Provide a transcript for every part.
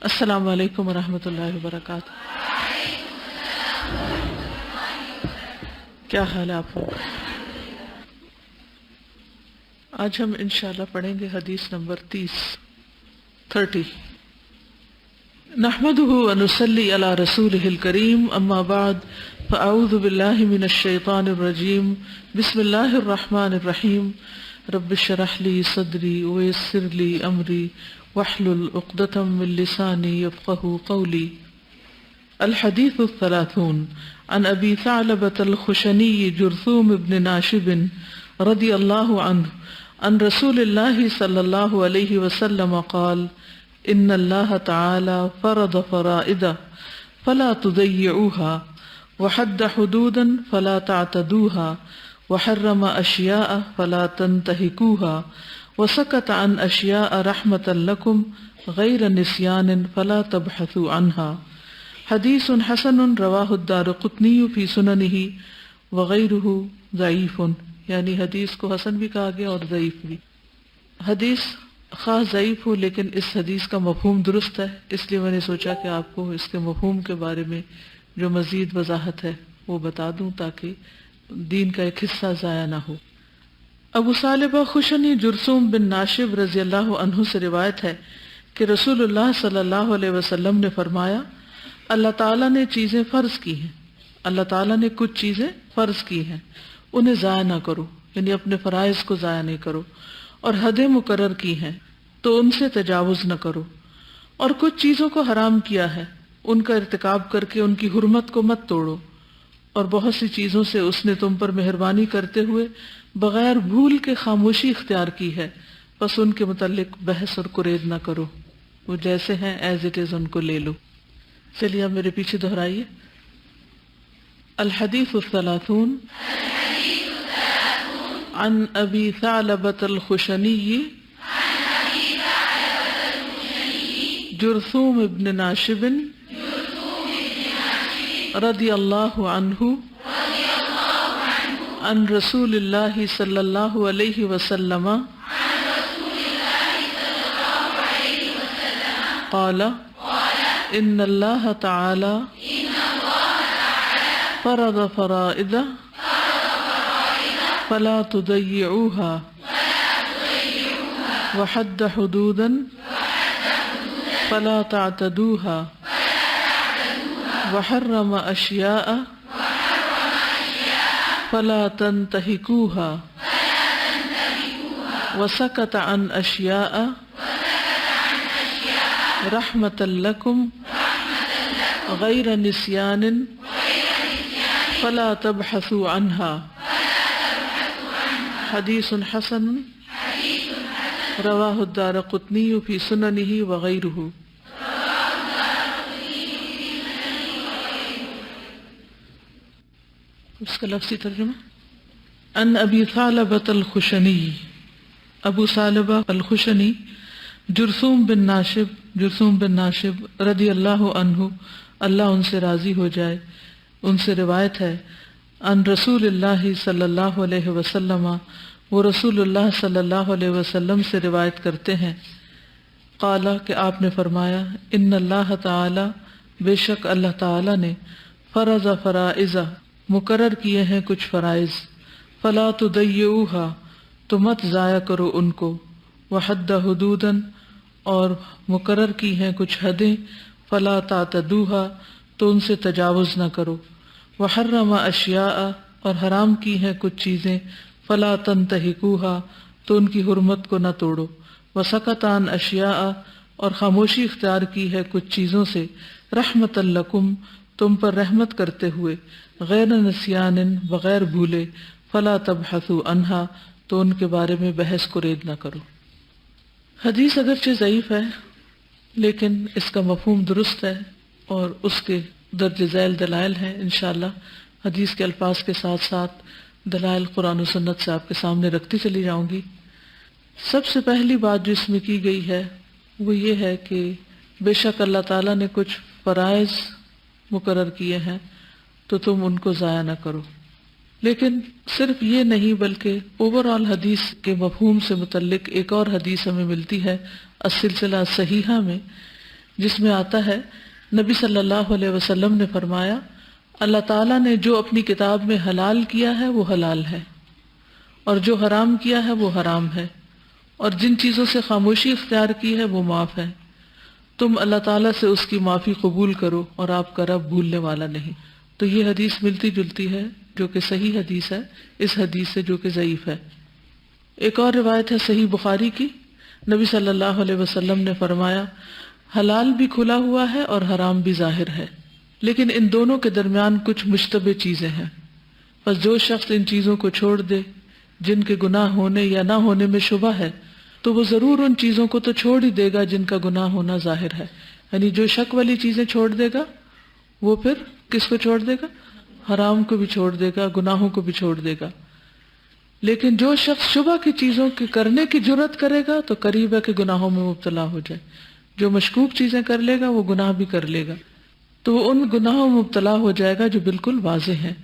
السلام علیکم ورحمۃ اللہ وبرکاتہ۔ کیا حال ہے آپ لوگ؟ آج ہم انشاءاللہ پڑھیں گے حدیث نمبر 30۔ نحمده ونصلی علی رسولہ الکریم، اما بعد فاعوذ باللہ من الشیطان الرجیم، بسم اللہ الرحمن الرحیم۔ رب اشرح لی صدری ویسر لی امری واحلل عقدۃ من لسانی یفقہوا قولی۔ الحدیث الثلاثون عن ابی ثعلبۃ الخشنی جرثوم بن ناشب رضی اللہ عنہ عن رسول اللہ صلی اللہ علیہ وسلم قال ان اللہ تعالی فرض فرائض فلا تضيعوها وحد حدودا فلا تعتدوها وحرم اشیاء فلا تنتهكوها وسکت عن اشیاء رحمة لکم غیر نسیان فلا تبحثوا عنها۔ حدیث حسن رواہ الدارقطنی فی سننہ وغیرہ ضعیف، یعنی حدیث کو حسن بھی کہا گیا اور ضعیف بھی۔ حدیث خاص ضعیف ہو لیکن اس حدیث کا مفہوم درست ہے، اس لیے میں نے سوچا کہ آپ کو اس کے مفہوم کے بارے میں جو مزید وضاحت ہے وہ بتا دوں تاکہ دین کا ایک حصہ ضائع نہ ہو۔ ابو ثعلبہ خشنی جرثوم بن ناشب رضی اللہ عنہ سے روایت ہے کہ رسول اللہ صلی اللہ علیہ وسلم نے فرمایا، اللہ تعالیٰ نے چیزیں فرض کی ہیں، اللہ تعالیٰ نے کچھ چیزیں فرض کی ہیں، انہیں ضائع نہ کرو، یعنی اپنے فرائض کو ضائع نہیں کرو، اور حدیں مقرر کی ہیں تو ان سے تجاوز نہ کرو، اور کچھ چیزوں کو حرام کیا ہے، ان کا ارتکاب کر کے ان کی حرمت کو مت توڑو، اور بہت سی چیزوں سے اس نے تم پر مہربانی کرتے ہوئے بغیر بھول کے خاموشی اختیار کی ہے، بس ان کے متعلق بحث اور قرید نہ کرو، وہ جیسے ہیں ایز اٹ از ان کو لے لو۔ چلیے اب میرے پیچھے دہرائیے۔ الحدیث الثلاثون عن ابی ثعلبۃ الخشنی جرثوم بن ناشب رضی اللہ عنہ عن رسول اللہ صلی اللہ علیہ وسلم قال ان اللہ تعالی فرض فرائض فلا تضيعوها وحد حدودا فلا تعتدوها وحرم اشیاء فلا تنتهكوها وسکت عن اشیاء رحمة لکم غیر نسیان فلا تبحثوا عنها۔ حدیث حسن رواہ الدارقطنی فی سننہ وغیرہ۔ اس کا لفظی ترجمہ ان ابی ثعلبۃ الخشنی، ابو ثعلبہ الخشنی جرثوم بن ناشب رضی اللہ عنہ، اللہ ان سے راضی ہو جائے، ان سے روایت ہے ان رسول اللہ صلی اللہ علیہ وسلم، وہ رسول اللہ صلی اللہ علیہ وسلم سے روایت کرتے ہیں، قال کہ آپ نے فرمایا، ان اللہ تعالی بے شک اللہ تعالی نے فرض فرائض مقرر کیے ہیں کچھ فرائض، فلا تضيعوها تو مت ضائع کرو ان کو، وحد حدودا اور مقرر کی ہیں کچھ حدیں، فلا تعتدوها تو ان سے تجاوز نہ کرو، وحرم اشیاء اور حرام کی ہیں کچھ چیزیں، فلا تنتهكوها تو ان کی حرمت کو نہ توڑو، وسکت عن اشیاء اور خاموشی اختیار کی ہے کچھ چیزوں سے، رحمۃ لکم تم پر رحمت کرتے ہوئے، غیر نسیان بغیر بھولے، فلا تبحثوا عنها تو ان کے بارے میں بحث قرید نہ کرو۔ حدیث اگرچہ ضعیف ہے لیکن اس کا مفہوم درست ہے اور اس کے درج ذیل دلائل ہیں، انشاءاللہ حدیث کے الفاظ کے ساتھ ساتھ دلائل قرآن و سنت سے آپ کے سامنے رکھتی چلی جاؤں گی۔ سب سے پہلی بات جو اس میں کی گئی ہے وہ یہ ہے کہ بے شک اللہ تعالیٰ نے کچھ فرائض مقرر کیے ہیں تو تم ان کو ضائع نہ کرو، لیکن صرف یہ نہیں بلکہ اوور آل حدیث کے مفہوم سے متعلق ایک اور حدیث ہمیں ملتی ہے السلسلہ صحیحہ میں جس میں آتا ہے نبی صلی اللہ علیہ وسلم نے فرمایا اللہ تعالیٰ نے جو اپنی کتاب میں حلال کیا ہے وہ حلال ہے، اور جو حرام کیا ہے وہ حرام ہے، اور جن چیزوں سے خاموشی اختیار کی ہے وہ معاف ہے، تم اللہ تعالیٰ سے اس کی معافی قبول کرو اور آپ کا رب بھولنے والا نہیں۔ تو یہ حدیث ملتی جلتی ہے جو کہ صحیح حدیث ہے اس حدیث سے جو کہ ضعیف ہے۔ ایک اور روایت ہے صحیح بخاری کی، نبی صلی اللہ علیہ وسلم نے فرمایا حلال بھی کھلا ہوا ہے اور حرام بھی ظاہر ہے، لیکن ان دونوں کے درمیان کچھ مشتبہ چیزیں ہیں، بس جو شخص ان چیزوں کو چھوڑ دے جن کے گناہ ہونے یا نہ ہونے میں شبہ ہے تو وہ ضرور ان چیزوں کو تو چھوڑ ہی دے گا جن کا گناہ ہونا ظاہر ہے۔ یعنی جو شک والی چیزیں چھوڑ دے گا وہ پھر کس کو چھوڑ دے گا؟ حرام کو بھی چھوڑ دے گا، گناہوں کو بھی چھوڑ دے گا۔ لیکن جو شخص شبہ کی چیزوں کے کرنے کی جرت کرے گا تو قریب ہے کہ گناہوں میں مبتلا ہو جائے، جو مشکوک چیزیں کر لے گا وہ گناہ بھی کر لے گا، تو وہ ان گناہوں میں مبتلا ہو جائے گا جو بالکل واضح ہیں۔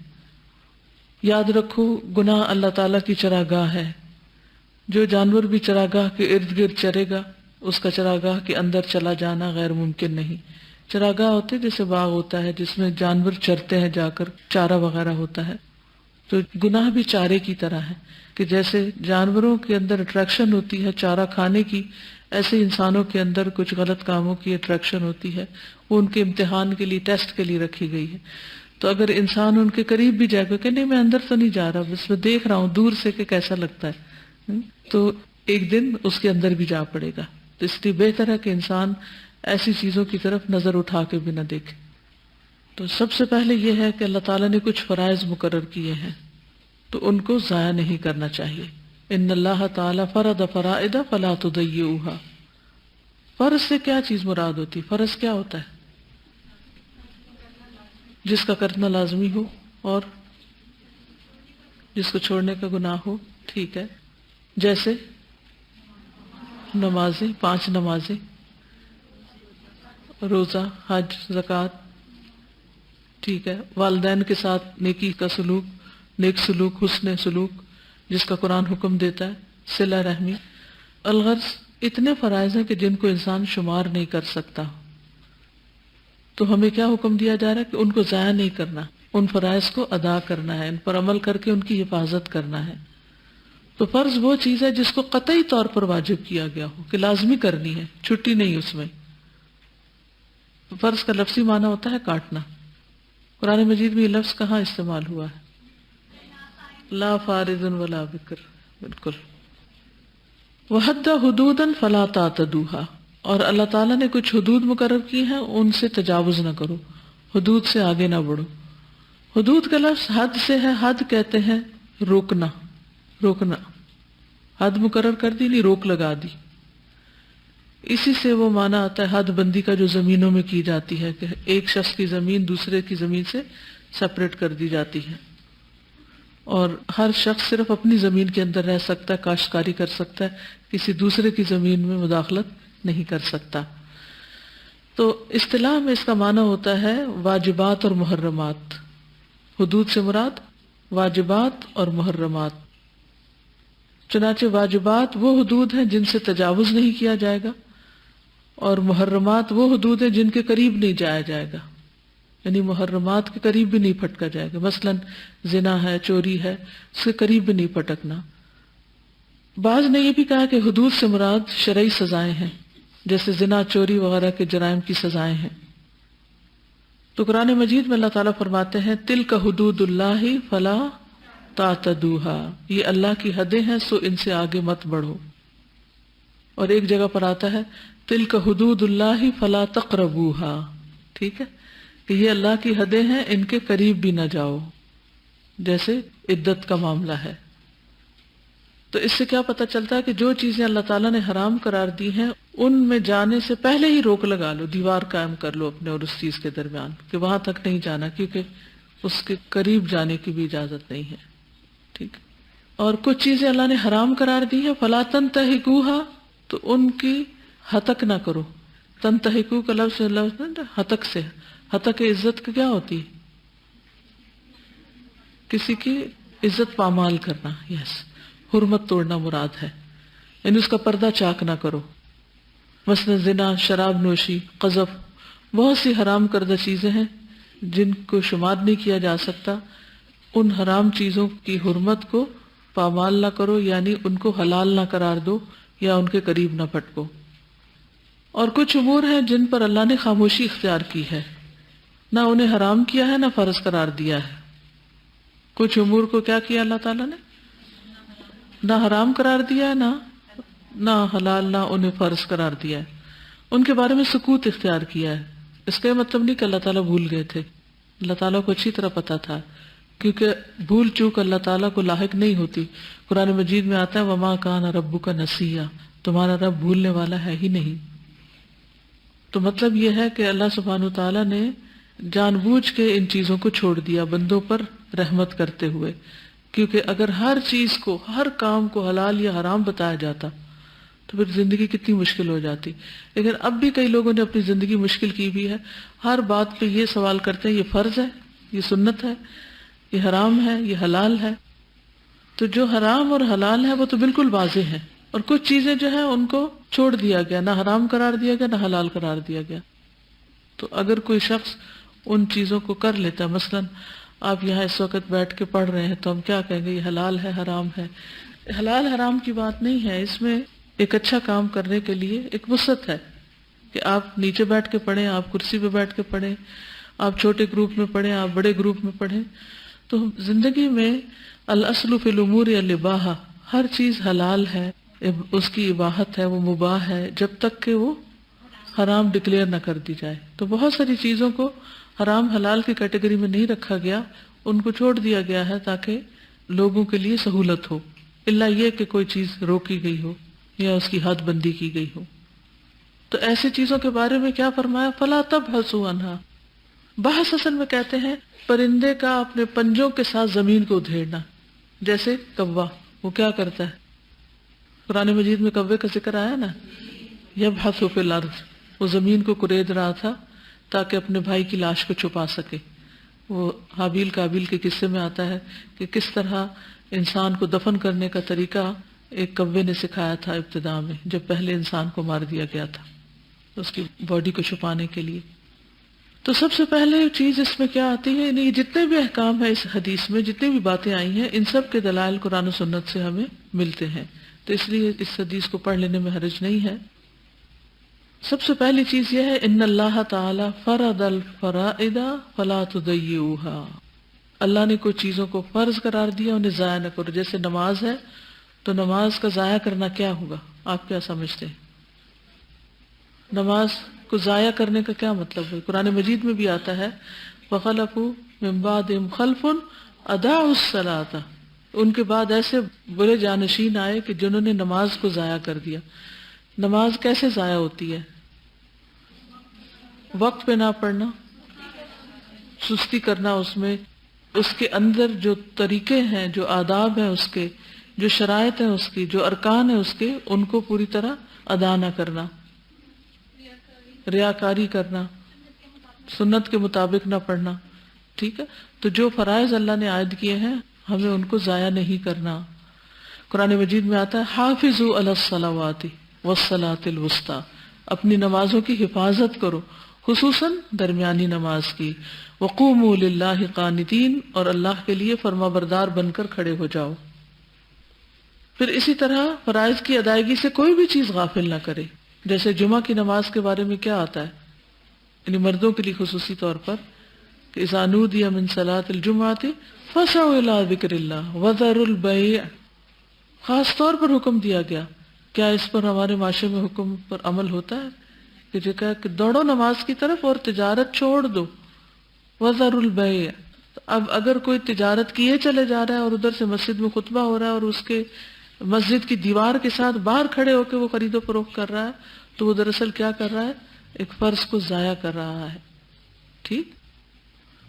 یاد رکھو گناہ اللہ تعالیٰ کی چراگاہ ہے، جو جانور بھی چراگاہ کے ارد گرد چرے گا اس کا چراگاہ کے اندر چلا جانا غیر ممکن نہیں۔ چراگاہ ہوتے جیسے باغ ہوتا ہے جس میں جانور چرتے ہیں، جا کر چارہ وغیرہ ہوتا ہے، تو گناہ بھی چارے کی طرح ہے کہ جیسے جانوروں کے اندر اٹریکشن ہوتی ہے چارہ کھانے کی، ایسے انسانوں کے اندر کچھ غلط کاموں کی اٹریکشن ہوتی ہے، وہ ان کے امتحان کے لیے، ٹیسٹ کے لیے رکھی گئی ہے۔ تو اگر انسان ان کے قریب بھی جائے گا کہ نہیں میں اندر تو نہیں جا رہا، بس میں دیکھ رہا ہوں دور سے کہ کیسا لگتا ہے، تو ایک دن اس کے اندر بھی جا پڑے گا۔ تو اس لیے بہتر ہے کہ انسان ایسی چیزوں کی طرف نظر اٹھا کے بھی نہ دیکھے۔ تو سب سے پہلے یہ ہے کہ اللہ تعالیٰ نے کچھ فرائض مقرر کیے ہیں تو ان کو ضائع نہیں کرنا چاہیے۔ ان اللہ تعالیٰ فرض فرائض فلا تضیعوها۔ فرض سے کیا چیز مراد ہوتی؟ فرض کیا ہوتا ہے؟ جس کا کرنا لازمی ہو اور جس کو چھوڑنے کا گناہ ہو، ٹھیک ہے، جیسے نمازیں، 5 نمازیں، روزہ، حج، زکوٰۃ، ٹھیک ہے، والدین کے ساتھ نیکی کا سلوک، نیک سلوک، حسن سلوک جس کا قرآن حکم دیتا ہے، صلہ رحمی۔ الغرض اتنے فرائض ہیں کہ جن کو انسان شمار نہیں کر سکتا، تو ہمیں کیا حکم دیا جا رہا ہے کہ ان کو ضائع نہیں کرنا، ان فرائض کو ادا کرنا ہے، ان پر عمل کر کے ان کی حفاظت کرنا ہے۔ تو فرض وہ چیز ہے جس کو قطعی طور پر واجب کیا گیا ہو کہ لازمی کرنی ہے، چھٹی نہیں اس میں۔ فرض کا لفظی معنی ہوتا ہے کاٹنا۔ قرآن مجید میں یہ لفظ کہاں استعمال ہوا ہے؟ لا فارض ولا بکر، بالکل۔ وحد حدودا فلا تعتدوها، اور اللہ تعالیٰ نے کچھ حدود مقرر کی ہیں ان سے تجاوز نہ کرو، حدود سے آگے نہ بڑھو۔ حدود کا لفظ حد سے ہے، حد کہتے ہیں روکنا، روکنا، حد مقرر کر دی نہیں، روک لگا دی، اسی سے وہ معنی آتا ہے حد بندی کا جو زمینوں میں کی جاتی ہے کہ ایک شخص کی زمین دوسرے کی زمین سے سپریٹ کر دی جاتی ہے، اور ہر شخص صرف اپنی زمین کے اندر رہ سکتا ہے، کاشتکاری کر سکتا ہے، کسی دوسرے کی زمین میں مداخلت نہیں کر سکتا۔ تو اصطلاح میں اس کا معنی ہوتا ہے واجبات اور محرمات۔ حدود سے مراد واجبات اور محرمات۔ چنانچہ واجبات وہ حدود ہیں جن سے تجاوز نہیں کیا جائے گا، اور محرمات وہ حدود ہیں جن کے قریب نہیں جایا جائے گا، یعنی محرمات کے قریب بھی نہیں پھٹکا جائے گا۔ مثلا زنا ہے، چوری ہے، اس کے قریب بھی نہیں پھٹکنا۔ بعض نے یہ بھی کہا کہ حدود سے مراد شرعی سزائیں ہیں، جیسے زنا، چوری وغیرہ کے جرائم کی سزائیں ہیں۔ تو قرآن مجید میں اللہ تعالیٰ فرماتے ہیں تلک حدود اللہ فلا تعتدوها، یہ اللہ کی حدیں ہیں سو ان سے آگے مت بڑھو۔ اور ایک جگہ پر آتا ہے تلک حدود اللہ فلا تقربوها، ٹھیک ہے، کہ یہ اللہ کی حدیں ہیں ان کے قریب بھی نہ جاؤ، جیسے عدت کا معاملہ ہے۔ تو اس سے کیا پتہ چلتا ہے کہ جو چیزیں اللہ تعالیٰ نے حرام قرار دی ہیں ان میں جانے سے پہلے ہی روک لگا لو، دیوار قائم کر لو اپنے اور اس چیز کے درمیان کہ وہاں تک نہیں جانا، کیونکہ اس کے قریب جانے کی بھی اجازت نہیں ہے، ٹھیک۔ اور کچھ چیزیں اللہ نے حرام قرار دی ہیں فلا تنتہکوها، تو ان کی ہتک نہ کرو۔ تنتہکو کا لفظ ہتک سے، ہتک عزت کا کیا ہوتی ہے؟ کسی کی عزت پامال کرنا، یس، حرمت توڑنا مراد ہے، یعنی اس کا پردہ چاک نہ کرو۔ مثلا زنا، شراب نوشی، قذف، بہت سی حرام کردہ چیزیں ہیں جن کو شمار نہیں کیا جا سکتا. ان حرام چیزوں کی حرمت کو پامال نہ کرو، یعنی ان کو حلال نہ قرار دو یا ان کے قریب نہ پھٹکو. اور کچھ امور ہیں جن پر اللہ نے خاموشی اختیار کی ہے، نہ انہیں حرام کیا ہے نہ فرض قرار دیا ہے. کچھ امور کو کیا کیا اللہ تعالیٰ نے؟ نہ حرام قرار دیا ہے، نہ حلال، نہ انہیں فرض قرار دیا ہے. ان کے بارے میں سکوت اختیار کیا ہے. اس کا یہ مطلب نہیں کہ اللہ تعالیٰ بھول گئے تھے. اللہ تعالیٰ کو اچھی طرح پتا تھا، کیونکہ بھول چوک اللہ تعالیٰ کو لاحق نہیں ہوتی. قرآن مجید میں آتا ہے وَمَا كَانَ رَبُّكَ نَسِيًّا، تمہارا رب بھولنے والا ہے ہی نہیں. تو مطلب یہ ہے کہ اللہ سبحانہ وتعالیٰ نے جان بوجھ کے ان چیزوں کو چھوڑ دیا بندوں پر رحمت کرتے ہوئے. کیونکہ اگر ہر چیز کو، ہر کام کو حلال یا حرام بتایا جاتا تو پھر زندگی کتنی مشکل ہو جاتی. لیکن اب بھی کئی لوگوں نے اپنی زندگی مشکل کی بھی ہے. ہر بات پہ یہ سوال کرتے ہیں یہ فرض ہے، یہ سنت ہے، یہ حرام ہے، یہ حلال ہے. تو جو حرام اور حلال ہے وہ تو بالکل واضح ہے، اور کچھ چیزیں جو ہیں ان کو چھوڑ دیا گیا، نہ حرام قرار دیا گیا نہ حلال قرار دیا گیا. تو اگر کوئی شخص ان چیزوں کو کر لیتا، مثلا آپ یہاں اس وقت بیٹھ کے پڑھ رہے ہیں تو ہم کیا کہیں گے؟ یہ حلال ہے، حرام ہے. حلال حرام کی بات نہیں ہے، اس میں ایک اچھا کام کرنے کے لیے ایک وسعت ہے کہ آپ نیچے بیٹھ کے پڑھیں، آپ کرسی پہ بیٹھ کے پڑھیں، آپ چھوٹے گروپ میں پڑھیں، آپ بڑے گروپ میں پڑھیں. تو زندگی میں الاصل فی الامور الاباحہ، ہر چیز حلال ہے، اس کی اباحت ہے، وہ مباح ہے جب تک کہ وہ حرام ڈکلیئر نہ کر دی جائے. تو بہت ساری چیزوں کو حرام حلال کی کیٹیگری میں نہیں رکھا گیا، ان کو چھوڑ دیا گیا ہے تاکہ لوگوں کے لیے سہولت ہو، الا یہ کہ کوئی چیز روکی گئی ہو یا اس کی حد بندی کی گئی ہو. تو ایسی چیزوں کے بارے میں کیا فرمایا؟ فلا تبحثوا عنہا. بحث اصل میں کہتے ہیں پرندے کا اپنے پنجوں کے ساتھ زمین کو ادھیڑنا. جیسے کوا، وہ کیا کرتا ہے؟ قرآن مجید میں کوے کا ذکر آیا نا، یبحث فی الارض، وہ زمین کو کرید رہا تھا تاکہ اپنے بھائی کی لاش کو چھپا سکے. وہ حابیل قابیل کے قصے میں آتا ہے کہ کس طرح انسان کو دفن کرنے کا طریقہ ایک کوے نے سکھایا تھا ابتدا میں، جب پہلے انسان کو مار دیا گیا تھا اس کی باڈی کو چھپانے کے لیے. تو سب سے پہلے چیز اس میں کیا آتی ہے؟ یہ جتنے بھی احکام ہیں اس حدیث میں، جتنی بھی باتیں آئی ہیں، ان سب کے دلائل قرآن و سنت سے ہمیں ملتے ہیں. تو اس لیے اس حدیث کو پڑھ لینے میں حرج نہیں ہے. سب سے پہلی چیز یہ ہے ان اللہ تعالی فرض الفرائض فلا تضيعوها. اللہ نے کچھ چیزوں کو فرض قرار دیا، انہیں ضائع نہ کرو. جیسے نماز ہے تو نماز کا ضائع کرنا کیا ہوگا؟ آپ کیا سمجھتے ہیں؟ نماز کو ضائع کرنے کا کیا مطلب ہے؟ قرآن مجید میں بھی آتا ہے وَخَلَفُوا مِن بَعْدِهِمْ خَلْفٌ أَضَاعُوا الصَّلَاةَ. ان کے بعد ایسے برے جانشین آئے کہ جنہوں نے نماز کو ضائع کر دیا. نماز کیسے ضائع ہوتی ہے؟ وقت پہ نہ پڑھنا، سستی کرنا اس میں، اس کے اندر جو طریقے ہیں، جو آداب ہیں اس کے، جو شرائط ہیں اس کی، جو ارکان ہیں اس کے، ان کو پوری طرح ادا نہ کرنا، ریاکاری کرنا، سنت کے مطابق نہ پڑھنا. ٹھیک ہے؟ تو جو فرائض اللہ نے عائد کیے ہیں ہمیں ان کو ضائع نہیں کرنا. قرآن مجید میں آتا ہے حافظوا علی الصلوات والصلاۃ الوسطی، اپنی نمازوں کی حفاظت کرو، خصوصاً درمیانی نماز کی. وقوموا للہ قانتین، اور اللہ کے لیے فرما بردار بن کر کھڑے ہو جاؤ. پھر اسی طرح فرائض کی ادائیگی سے کوئی بھی چیز غافل نہ کرے. جیسے جمعہ کی نماز کے بارے میں کیا آتا ہے، یعنی مردوں کے لیے خصوصی طور پر کہ اذا نودی من صلاۃ الجمعۃ فسعوا الی ذکر اللہ وذروا البیع، خاص طور پر حکم دیا گیا. کیا اس پر ہمارے معاشرے میں حکم پر عمل ہوتا ہے کہ جو کہا کہ دوڑو نماز کی طرف اور تجارت چھوڑ دو؟ وذروا البیع. اب اگر کوئی تجارت کیے چلے جا رہا ہے اور ادھر سے مسجد میں خطبہ ہو رہا ہے اور اس کے مسجد کی دیوار کے ساتھ باہر کھڑے ہو کے وہ خرید و فروخت کر رہا ہے، تو وہ دراصل کیا کر رہا ہے؟ ایک فرض کو ضائع کر رہا ہے. ٹھیک؟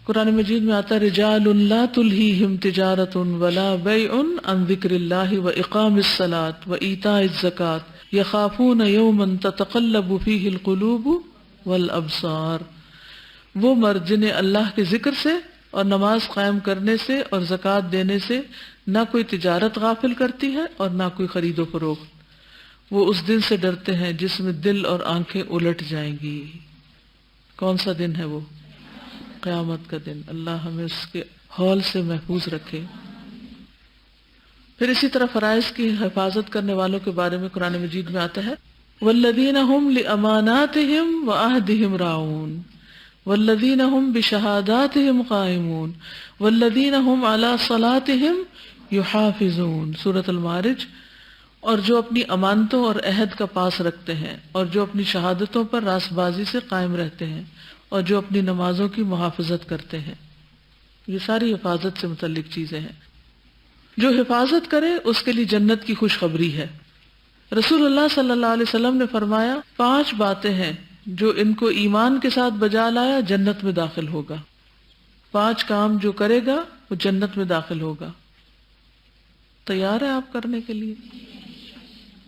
قرآن مجید میں آتا ہے رجال لا تلہیہم تجارت ولا بیع عن ذکر اللہ واقام الصلاۃ وایتاء الزکاۃ یخافون یوما تتقلب فیہ القلوب والابصار. وہ مرد جنہیں اللہ کے ذکر سے اور نماز قائم کرنے سے اور زکوٰۃ دینے سے نہ کوئی تجارت غافل کرتی ہے اور نہ کوئی خرید و فروخت. وہ اس دن سے ڈرتے ہیں جس میں دل اور آنکھیں الٹ جائیں گی. کون سا دن ہے وہ؟ قیامت کا دن. اللہ ہمیں اس کے ہول سے محفوظ رکھے. پھر اسی طرح فرائض کی حفاظت کرنے والوں کے بارے میں قرآن مجید میں آتا ہے والذین هم لأماناتهم وعہدهم راعون والذین هم بشہاداتهم قائمون والذین هم علی صلاتهم یحافظون. سورۃ المعارج. اور جو اپنی امانتوں اور عہد کا پاس رکھتے ہیں اور جو اپنی شہادتوں پر راست بازی سے قائم رہتے ہیں اور جو اپنی نمازوں کی محافظت کرتے ہیں. یہ ساری حفاظت سے متعلق چیزیں ہیں. جو حفاظت کرے اس کے لیے جنت کی خوشخبری ہے. رسول اللہ صلی اللہ علیہ وسلم نے فرمایا 5 باتیں ہیں جو ان کو ایمان کے ساتھ بجا لایا جنت میں داخل ہوگا. 5 کام جو کرے گا وہ جنت میں داخل ہوگا. تیار ہے آپ کرنے کے لیے؟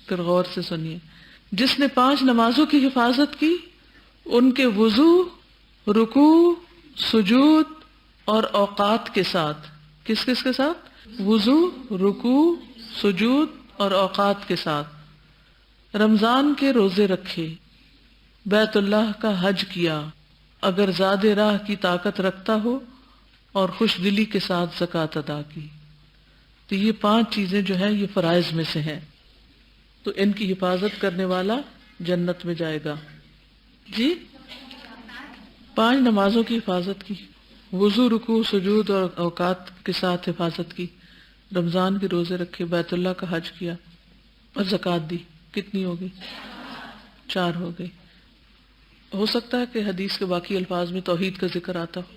پھر غور سے سنیے. جس نے 5 نمازوں کی حفاظت کی ان کے وضو، رکوع، سجود اور اوقات کے ساتھ. کس کس کے ساتھ؟ وضو، رکوع، سجود اور اوقات کے ساتھ. رمضان کے روزے رکھے، بیت اللہ کا حج کیا، اگر زاد راہ کی طاقت رکھتا ہو، اور خوش دلی کے ساتھ زکوٰۃ ادا کی. تو یہ 5 چیزیں جو ہیں یہ فرائض میں سے ہیں. تو ان کی حفاظت کرنے والا جنت میں جائے گا. جی 5 نمازوں کی حفاظت کی، وضو، رکوع، سجود اور اوقات کے ساتھ حفاظت کی، رمضان کے روزے رکھے، بیت اللہ کا حج کیا اور زکوٰۃ دی. کتنی ہوگی؟ 4 ہو گئی. ہو سکتا ہے کہ حدیث کے باقی الفاظ میں توحید کا ذکر آتا ہو،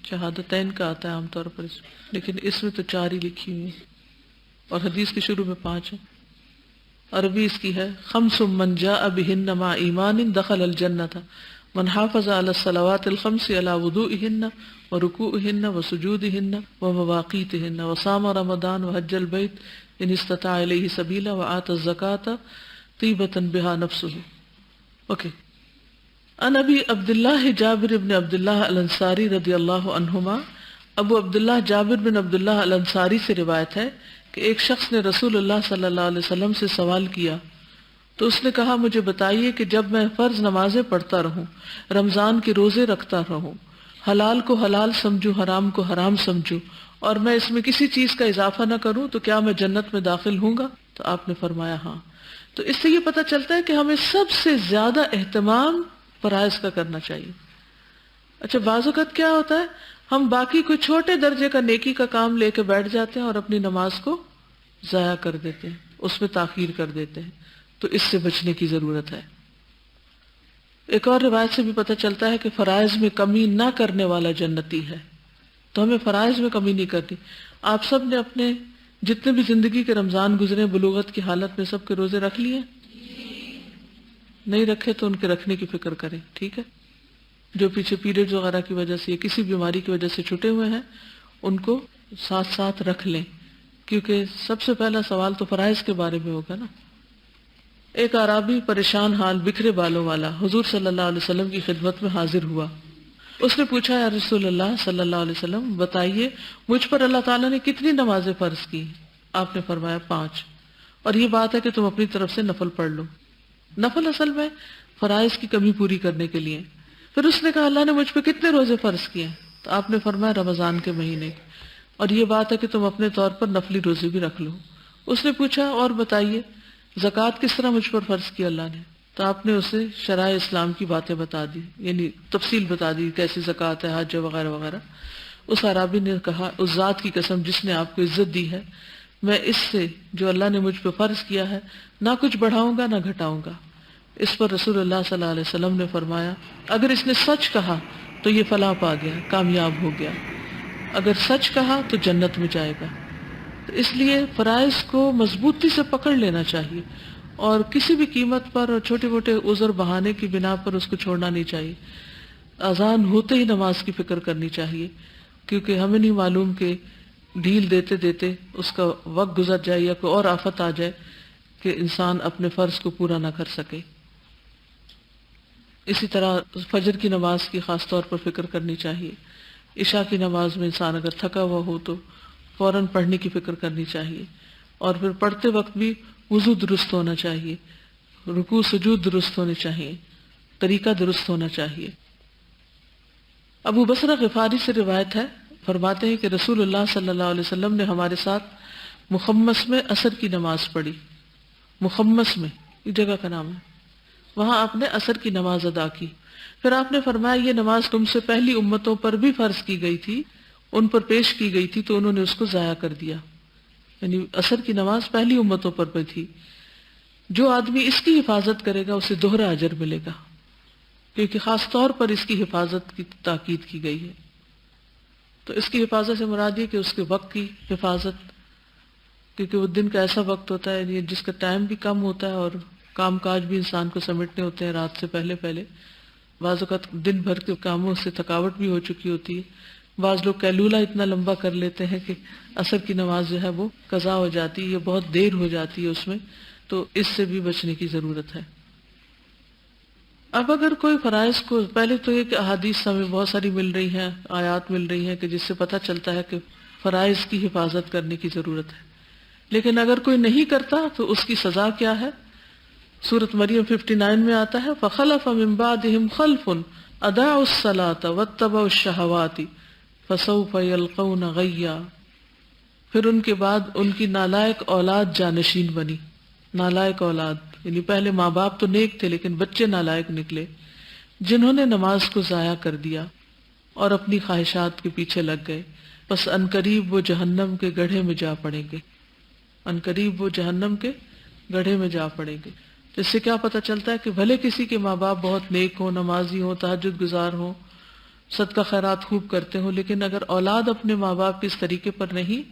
شہادتین کا آتا ہے عام طور پر لیکن اس میں تو 4 ہی لکھی ہوئی ہیں اور حدیث کے شروع میں 5 ہیں. عربی اس کی ہے خمس من جاء بہن مع ایمان دخل الجنۃ من حافظ علی الصلوات الخمس علی وضوئہن ورکوعہن وسجودہن ومواقیتہن وصام رمضان وحج البیت ان استطاع الیہ سبیلا وآتى الزکاۃ طیبۃ بہا نفسہ. اوکے. عن ابی عبداللہ جابر بن عبداللہ الانصاری رضی اللہ عنہما. ابو عبداللہ جابر بن عبداللہ الانصاری سے روایت ہے کہ ایک شخص نے رسول اللہ صلی اللہ علیہ وسلم سے سوال کیا تو اس نے کہا مجھے بتائیے کہ جب میں فرض نمازیں پڑھتا رہوں، رمضان کے روزے رکھتا رہوں، حلال کو حلال سمجھوں، حرام کو حرام سمجھوں اور میں اس میں کسی چیز کا اضافہ نہ کروں تو کیا میں جنت میں داخل ہوں گا؟ تو آپ نے فرمایا ہاں. تو اس سے یہ پتہ چلتا ہے کہ ہمیں سب سے زیادہ اہتمام فرائض کا کرنا چاہیے. اچھا بعض اوقات کیا ہوتا ہے ہم باقی کوئی چھوٹے درجے کا نیکی کا کام لے کے بیٹھ جاتے ہیں اور اپنی نماز کو ضائع کر دیتے ہیں، اس میں تاخیر کر دیتے ہیں. تو اس سے بچنے کی ضرورت ہے. ایک اور روایت سے بھی پتہ چلتا ہے کہ فرائض میں کمی نہ کرنے والا جنتی ہے. تو ہمیں فرائض میں کمی نہیں کرنی. آپ سب نے اپنے جتنے بھی زندگی کے رمضان گزرے بلوغت کی حالت میں سب کے روزے رکھ لیے؟ نہیں رکھے تو ان کے رکھنے کی فکر کریں. ٹھیک ہے. جو پیچھے پیریڈز وغیرہ کی وجہ سے یا کسی بیماری کی وجہ سے چھٹے ہوئے ہیں ان کو ساتھ ساتھ رکھ لیں، کیونکہ سب سے پہلا سوال تو فرائض کے بارے میں ہوگا نا. ایک اعرابی پریشان حال بکھرے بالوں والا حضور صلی اللہ علیہ وسلم کی خدمت میں حاضر ہوا. اس نے پوچھا یا رسول اللہ صلی اللہ علیہ وسلم بتائیے مجھ پر اللہ تعالیٰ نے کتنی نمازیں فرض کی؟ آپ نے فرمایا 5، اور یہ بات ہے کہ تم اپنی طرف سے نفل پڑھ لو. نفل اصل میں فرائض کی کمی پوری کرنے کے لیے. پھر اس نے کہا اللہ نے مجھ پہ کتنے روزے فرض کیے؟ تو آپ نے فرمایا رمضان کے مہینے، اور یہ بات ہے کہ تم اپنے طور پر نفلی روزے بھی رکھ لو. اس نے پوچھا اور بتائیے زکوٰۃ کس طرح مجھ پر فرض کی اللہ نے؟ تو آپ نے اسے شرائع اسلام کی باتیں بتا دی، یعنی تفصیل بتا دی کیسی زکوٰۃ ہے، حج وغیرہ وغیرہ. اس عرابی نے کہا اس ذات کی قسم جس نے آپ کو عزت دی ہے، میں اس سے جو اللہ نے مجھ پہ فرض کیا ہے نہ کچھ بڑھاؤں گا نہ گھٹاؤں گا. اس پر رسول اللہ صلی اللہ علیہ وسلم نے فرمایا اگر اس نے سچ کہا تو یہ فلاح پا گیا، کامیاب ہو گیا، اگر سچ کہا تو جنت میں جائے گا. تو اس لیے فرائض کو مضبوطی سے پکڑ لینا چاہیے اور کسی بھی قیمت پر اور چھوٹے موٹے عذر بہانے کی بنا پر اس کو چھوڑنا نہیں چاہیے. اذان ہوتے ہی نماز کی فکر کرنی چاہیے، کیونکہ ہمیں نہیں معلوم کہ ڈھیل دیتے دیتے اس کا وقت گزر جائے یا کوئی اور آفت آ جائے کہ انسان اپنے فرض کو پورا نہ کر سکے. اسی طرح فجر کی نماز کی خاص طور پر فکر کرنی چاہیے. عشاء کی نماز میں انسان اگر تھکا ہوا ہو تو فوراً پڑھنے کی فکر کرنی چاہیے، اور پھر پڑھتے وقت بھی وضو درست ہونا چاہیے، رکوع سجود درست ہونے چاہیے، طریقہ درست ہونا چاہیے۔ ابو بصرہ غفاری سے روایت ہے، فرماتے ہیں کہ رسول اللہ صلی اللہ علیہ وسلم نے ہمارے ساتھ مخمس میں عصر کی نماز پڑھی۔ مخمس میں، یہ جگہ کا نام ہے، وہاں آپ نے عصر کی نماز ادا کی۔ پھر آپ نے فرمایا یہ نماز تم سے پہلی امتوں پر بھی فرض کی گئی تھی، ان پر پیش کی گئی تھی تو انہوں نے اس کو ضائع کر دیا۔ یعنی عصر کی نماز پہلی امتوں پر بھی تھی، جو آدمی اس کی حفاظت کرے گا اسے دوہرا اجر ملے گا، کیونکہ خاص طور پر اس کی حفاظت کی تاکید کی گئی ہے۔ تو اس کی حفاظت سے مراد یہ کہ اس کے وقت کی حفاظت، کیونکہ وہ دن کا ایسا وقت ہوتا ہے جس کا ٹائم بھی کم ہوتا ہے اور کام کاج بھی انسان کو سمیٹنے ہوتے ہیں رات سے پہلے پہلے، بعض اوقات دن بھر کے کاموں سے تھکاوٹ بھی ہو چکی ہوتی ہے، بعض لوگ قیلولہ اتنا لمبا کر لیتے ہیں کہ عصر کی نماز جو ہے وہ قضا ہو جاتی ہے یا بہت دیر ہو جاتی ہے اس میں، تو اس سے بھی بچنے کی ضرورت ہے۔ اب اگر کوئی فرائض کو، پہلے تو یہ کہ احادیث ہمیں بہت ساری مل رہی ہیں، آیات مل رہی ہیں کہ جس سے پتہ چلتا ہے کہ فرائض کی حفاظت کرنے کی ضرورت ہے، لیکن اگر کوئی نہیں کرتا تو اس کی سزا کیا ہے؟ سورۃ مریم 59 میں آتا ہے فَخَلَفَ مِن بَعْدِهِمْ خَلْفٌ أَضَاعُوا الصَّلَاةَ وَاتَّبَعُوا الشَّهَوَاتِ فَسَوْفَ يَلْقَوْنَ غَيًّا۔ پھر ان کے بعد ان کی نالائق اولاد جانشین بنی۔ نالائق اولاد یعنی پہلے ماں باپ تو نیک تھے لیکن بچے نالائق نکلے، جنہوں نے نماز کو ضائع کر دیا اور اپنی خواہشات کے پیچھے لگ گئے، پس عنقریب وہ جہنم کے گڑھے میں جا پڑیں گے۔ عنقریب وہ جہنم کے گڑھے میں جا پڑیں گے۔ اس سے کیا پتہ چلتا ہے کہ بھلے کسی کے ماں باپ بہت نیک ہوں، نمازی ہوں، تہجد گزار ہوں، صدقہ خیرات خوب کرتے ہوں، لیکن اگر اولاد اپنے ماں باپ کے اس طریقے پر نہیں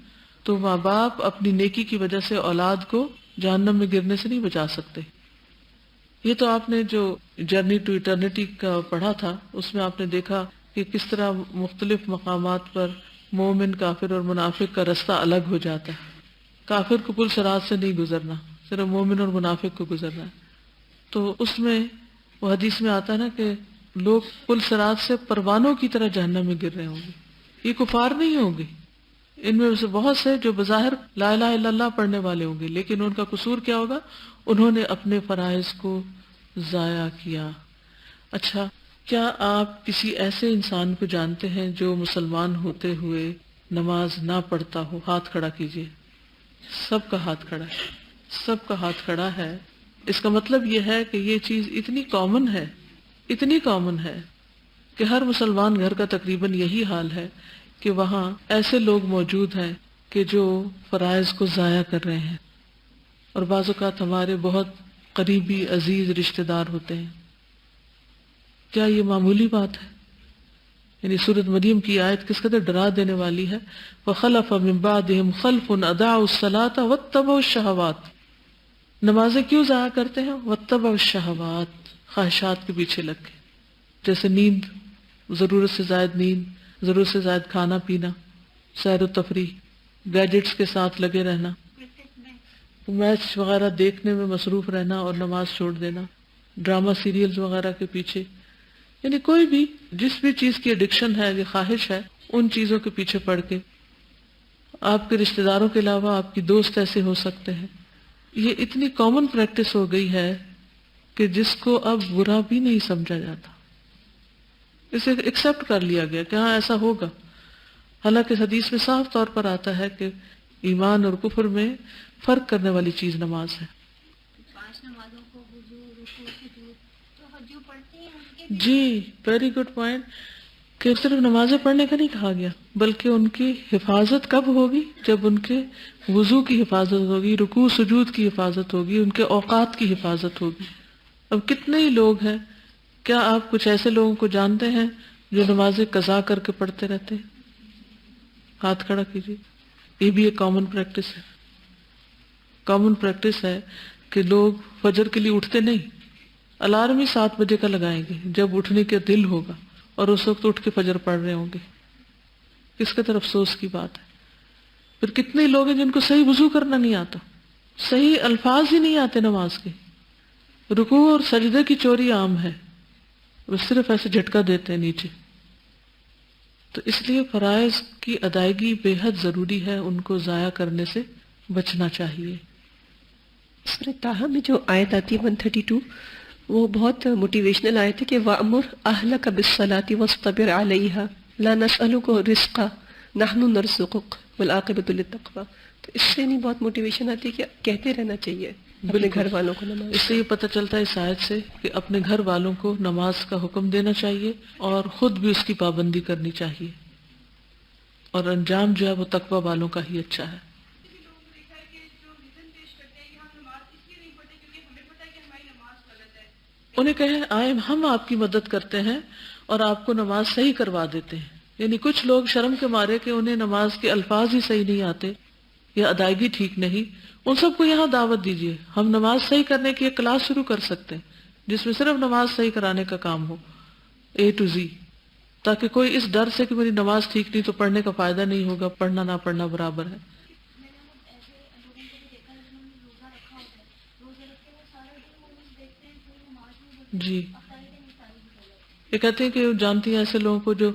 تو ماں باپ اپنی نیکی کی وجہ سے اولاد کو جہنم میں گرنے سے نہیں بچا سکتے۔ یہ تو آپ نے جو جرنی ٹو ایٹرنیٹی کا پڑھا تھا اس میں آپ نے دیکھا کہ کس طرح مختلف مقامات پر مومن، کافر اور منافق کا رستہ الگ ہو جاتا ہے۔ کافر کو پل صراط سے نہیں گزرنا، صرف مومن اور منافق کو گزرنا ہے۔ تو اس میں وہ حدیث میں آتا ہے نا کہ لوگ پل صراط سے پروانوں کی طرح جہنم میں گر رہے ہوں گے۔ یہ کفار نہیں ہوں گے، ان میں سے بہت سے جو بظاہر لا الہ الا اللہ پڑھنے والے ہوں گے، لیکن ان کا قصور کیا ہوگا؟ انہوں نے اپنے فرائض کو ضائع کیا۔ اچھا، کیا آپ کسی ایسے انسان کو جانتے ہیں جو مسلمان ہوتے ہوئے نماز نہ پڑھتا ہو؟ ہاتھ کھڑا کیجئے۔ سب کا ہاتھ کھڑا ہے، سب کا ہاتھ کھڑا ہے۔ اس کا مطلب یہ ہے کہ یہ چیز اتنی کامن ہے، اتنی کامن ہے کہ ہر مسلمان گھر کا تقریباً یہی حال ہے کہ وہاں ایسے لوگ موجود ہیں کہ جو فرائض کو ضائع کر رہے ہیں، اور بعض اوقات ہمارے بہت قریبی عزیز رشتہ دار ہوتے ہیں۔ کیا یہ معمولی بات ہے؟ یعنی سورۃ مریم کی آیت کس قدر ڈرا دینے والی ہے۔ وَخَلَفَ مِن بَعْدِهِمْ خَلْفٌ أَضَاعُوا الصَّلَاةَ وَاتَّبَعُوا الشَّهَوَاتِ۔ نمازیں کیوں ضائع کرتے ہیں؟ وَاتَّبَعُوا الشَّهَوَاتِ، خواہشات کے پیچھے لگ کے، جیسے نیند، ضرورت سے زائد نیند، ضرورت سے زائد کھانا پینا، سیر و تفریح، گیجٹس کے ساتھ لگے رہنا، میچ وغیرہ دیکھنے میں مصروف رہنا اور نماز چھوڑ دینا، ڈرامہ سیریلز وغیرہ کے پیچھے، یعنی کوئی بھی جس بھی چیز کی ایڈکشن ہے یا خواہش ہے ان چیزوں کے پیچھے پڑ کے۔ آپ کے رشتہ داروں کے علاوہ آپ کی دوست ایسے ہو سکتے ہیں۔ یہ اتنی کامن پریکٹس ہو گئی ہے کہ جس کو اب برا بھی نہیں سمجھا جاتا، اسے ایکسپٹ کر لیا گیا کہ ہاں ایسا ہوگا، حالانکہ حدیث میں صاف طور پر آتا ہے کہ ایمان اور کفر میں فرق کرنے والی چیز نماز ہے۔ 5 نمازوں کو وضو، رکوع، سجود، تہجد پڑھتے ہیں ان کے جی ویری گڈ پوائنٹ، کہ صرف نمازیں پڑھنے کا نہیں کہا گیا بلکہ ان کی حفاظت کب ہوگی؟ جب ان کے وضو کی حفاظت ہوگی، رکوع سجود کی حفاظت ہوگی، ان کے اوقات کی حفاظت ہوگی۔ اب کتنے ہی لوگ ہیں، کیا آپ کچھ ایسے لوگوں کو جانتے ہیں جو نمازیں قضا کر کے پڑھتے رہتے ہیں؟ ہاتھ کھڑا کیجیے۔ یہ بھی ایک کامن پریکٹس ہے۔ کامن پریکٹس ہے کہ لوگ فجر کے لیے اٹھتے نہیں، الارم ہی 7 بجے کا لگائیں گے جب اٹھنے کے دل ہوگا، اور اس وقت اٹھ کے فجر پڑھ رہے ہوں گے۔ کس قدر افسوس کی بات ہے۔ پھر کتنے لوگ ہیں جن کو صحیح وضو کرنا نہیں آتا، صحیح الفاظ ہی نہیں آتے نماز کے، رکوع اور سجدے کی چوری عام ہے، وہ صرف ایسے جھٹکا دیتے ہیں نیچے۔ تو اس لیے فرائض کی ادائیگی بے حد ضروری ہے، ان کو ضائع کرنے سے بچنا چاہیے۔ سورہ طٰہٰ میں جو آیت آتی ہے 132، وہ بہت موٹیویشنل آیت ہے کہ وَأْمُرْ أَهْلَكَ بِالصَّلَاةِ وَاصْطَبِرْ عَلَيْهَا لَا نَسْأَلُكَ رِزْقًا نَحْنُ نَرْزُقُكَ وَالْعَاقِبَةُ لِلتَّقْوَىٰ۔ تو اس سے نہیں بہت موٹیویشن آتی ہے کہ کہتے رہنا چاہیے اپنے گھر والوں کو نماز۔ اس سے یہ پتہ چلتا ہے اس آیت سے کہ اپنے گھر والوں کو نماز کا حکم دینا چاہیے اور خود بھی اس کی پابندی کرنی چاہیے، اور انجام جو ہے وہ تقوی والوں کا ہی اچھا ہے۔ انہیں کہیں آئے ہم آپ کی مدد کرتے ہیں اور آپ کو نماز صحیح کروا دیتے ہیں۔ یعنی کچھ لوگ شرم کے مارے کہ انہیں نماز کے الفاظ ہی صحیح نہیں آتے یا ادائیگی ٹھیک نہیں، ان سب کو یہاں دعوت دیجیے، ہم نماز صحیح کرنے کی ایک کلاس شروع کر سکتے ہیں جس میں صرف نماز صحیح کرانے کا کام ہو A to Z، تاکہ کوئی اس ڈر سے کہ میری نماز ٹھیک نہیں تو پڑھنے کا فائدہ نہیں ہوگا، پڑھنا نہ پڑھنا برابر ہے۔ جی یہ کہتے ہیں کہ جانتی ہیں ایسے لوگوں کو جو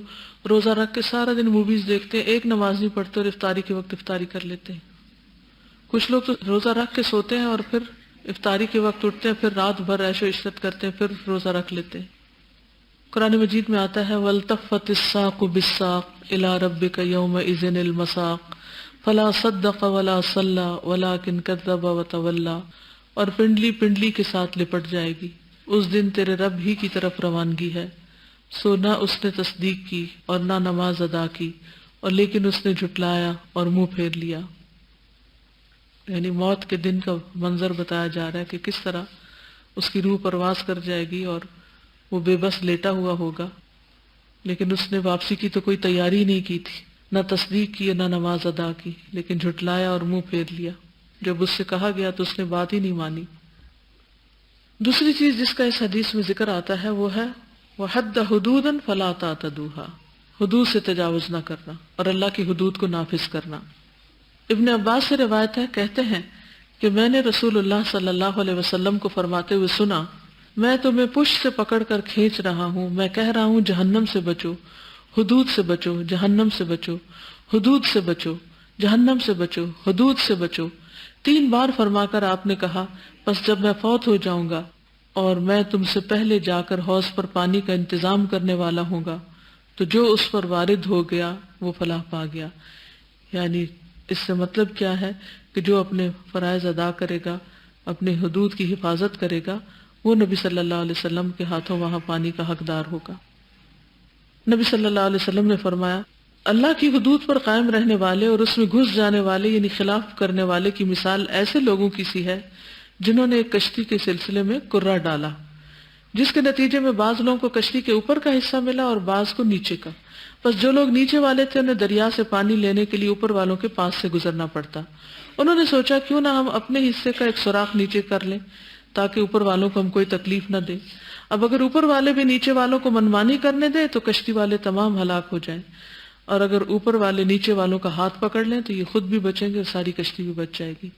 روزہ رکھ کے سارا دن موویز دیکھتے ہیں، ایک نماز نہیں پڑھتے اور افطاری کے وقت افطاری کر لیتے ہیں۔ کچھ لوگ تو روزہ رکھ کے سوتے ہیں اور پھر افطاری کے وقت اٹھتے ہیں، پھر رات بھر عیش و عشرت کرتے ہیں، پھر روزہ رکھ لیتے ہیں۔ قرآن مجید میں آتا ہے وَالْتَفَّتِ السَّاقُ بِالسَّاقِ إِلَىٰ رَبِّكَ يَوْمَئِذٍ الْمَسَاقُ فَلَا صَدَّقَ وَلَا صَلَّىٰ وَلَٰكِنْ كَذَّبَ وَتَوَلَّىٰ، اور پنڈلی پنڈلی کے ساتھ لپٹ جائے گی، اس دن تیرے رب ہی کی طرف روانگی ہے، سو نہ اس نے تصدیق کی اور نہ نماز ادا کی، اور لیکن اس نے جھٹلایا اور منہ پھیر لیا۔ یعنی موت کے دن کا منظر بتایا جا رہا ہے کہ کس طرح اس کی روح پرواز کر جائے گی اور وہ بے بس لیٹا ہوا ہوگا، لیکن اس نے واپسی کی تو کوئی تیاری نہیں کی تھی، نہ تصدیق کی نہ نماز ادا کی، لیکن جھٹلایا اور منہ پھیر لیا۔ جب اس سے کہا گیا تو اس نے بات ہی نہیں مانی۔ دوسری چیز جس کا اس حدیث میں ذکر آتا ہے وہ ہے وَحَدَّ حُدُودًا فَلَا تَعْتَدُوهَا، حدود سے تجاوز نہ کرنا اور اللہ کی حدود کو نافذ کرنا۔ ابن عباس سے روایت ہے، کہتے ہیں کہ میں نے رسول اللہ صلی اللہ علیہ وسلم کو فرماتے ہوئے سنا، میں تمہیں پشت سے پکڑ کر کھینچ رہا ہوں، میں کہہ رہا ہوں جہنم سے بچو، حدود سے بچو، جہنم سے بچو، حدود سے بچو، جہنم سے بچو، حدود سے بچو، 3 بار فرما کر آپ نے کہا پس جب میں فوت ہو جاؤں گا اور میں تم سے پہلے جا کر حوض پر پانی کا انتظام کرنے والا ہوں گا تو جو اس پر وارد ہو گیا وہ فلاح پا گیا۔ یعنی اس سے مطلب کیا ہے کہ جو اپنے فرائض ادا کرے گا، اپنے حدود کی حفاظت کرے گا، وہ نبی صلی اللہ علیہ وسلم کے ہاتھوں وہاں پانی کا حقدار ہوگا۔ نبی صلی اللہ علیہ وسلم نے فرمایا اللہ کی حدود پر قائم رہنے والے اور اس میں گھس جانے والے یعنی خلاف کرنے والے کی مثال ایسے لوگوں کی سی ہے جنہوں نے ایک کشتی کے سلسلے میں کرہ ڈالا، جس کے نتیجے میں بعض لوگوں کو کشتی کے اوپر کا حصہ ملا اور بعض کو نیچے کا، بس جو لوگ نیچے والے تھے انہیں دریا سے پانی لینے کے لیے اوپر والوں کے پاس سے گزرنا پڑتا۔ انہوں نے سوچا کیوں نہ ہم اپنے حصے کا ایک سوراخ نیچے کر لیں تاکہ اوپر والوں کو ہم کوئی تکلیف نہ دیں۔ اب اگر اوپر والے بھی نیچے والوں کو منمانی کرنے دیں تو کشتی والے تمام ہلاک ہو جائیں، اور اگر اوپر والے نیچے والوں کا ہاتھ پکڑ لیں تو یہ خود بھی بچیں گے اور ساری کشتی بھی بچ جائے گی۔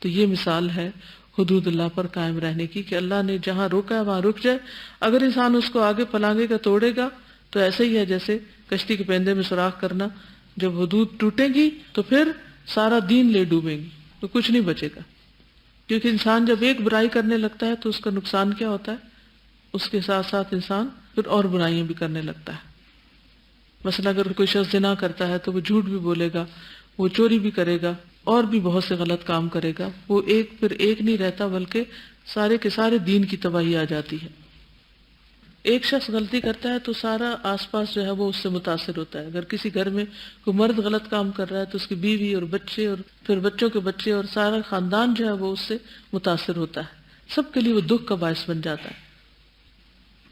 تو یہ مثال ہے حدود اللہ پر قائم رہنے کی کہ اللہ نے جہاں روکا ہے وہاں رک جائے۔ اگر انسان اس کو آگے پھلانگے گا، توڑے گا، تو ایسے ہی ہے جیسے کشتی کے پیندے میں سوراخ کرنا، جب حدود ٹوٹے گی تو پھر سارا دین لے ڈوبے گی، تو کچھ نہیں بچے گا۔ کیونکہ انسان جب ایک برائی کرنے لگتا ہے تو اس کا نقصان کیا ہوتا ہے؟ اس کے ساتھ ساتھ انسان پھر اور برائیاں بھی کرنے لگتا ہے۔ مثلا اگر کوئی شخص زنا کرتا ہے تو وہ جھوٹ بھی بولے گا، وہ چوری بھی کرے گا، اور بھی بہت سے غلط کام کرے گا، وہ ایک پھر ایک نہیں رہتا بلکہ سارے کے سارے دین کی تباہی آ جاتی ہے۔ ایک شخص غلطی کرتا ہے تو سارا آس پاس جو ہے وہ اس سے متاثر ہوتا ہے۔ اگر کسی گھر میں کوئی مرد غلط کام کر رہا ہے تو اس کی بیوی اور بچے اور پھر بچوں کے بچے اور سارا خاندان جو ہے وہ اس سے متاثر ہوتا ہے، سب کے لیے وہ دکھ کا باعث بن جاتا ہے۔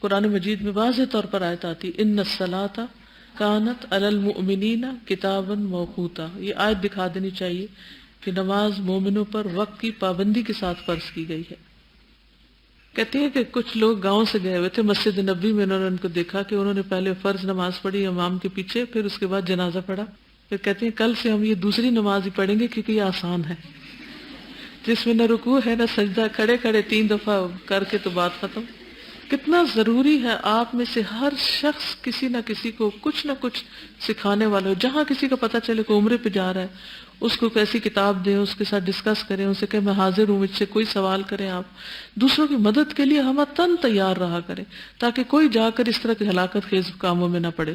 قرآن مجید میں واضح طور پر آیت آتی ان الصلاۃ کانت علی المؤمنین کتابا موقوتا، یہ آیت دکھا دینی چاہیے کہ نماز مومنوں پر وقت کی پابندی کے ساتھ فرض کی گئی ہے۔ کہتے ہیں کہ کچھ لوگ گاؤں سے گئے ہوئے تھے مسجد نبوی میں، انہوں نے ان کو دیکھا کہ انہوں نے پہلے فرض نماز پڑھی امام کے پیچھے، پھر اس کے بعد جنازہ پڑھا، پھر کہتے ہیں کل سے ہم یہ دوسری نماز ہی پڑھیں گے کیونکہ یہ آسان ہے، جس میں نہ رکوع ہے نہ سجدہ، کھڑے کھڑے 3 دفعہ کر کے تو بات ختم۔ کتنا ضروری ہے آپ میں سے ہر شخص کسی نہ کسی کو کچھ نہ کچھ سکھانے والا ہو۔ جہاں کسی کا پتہ چلے کہ عمرے پہ جا رہا ہے، اس کو کیسی کتاب دیں، اس کے ساتھ ڈسکس کریں، اسے کہ میں حاضر ہوں، مجھ سے کوئی سوال کریں آپ. دوسروں کی مدد کے لیے ہم تن تیار رہا کریں تاکہ کوئی جا کر اس طرح کی ہلاکت خیز کاموں میں نہ پڑے.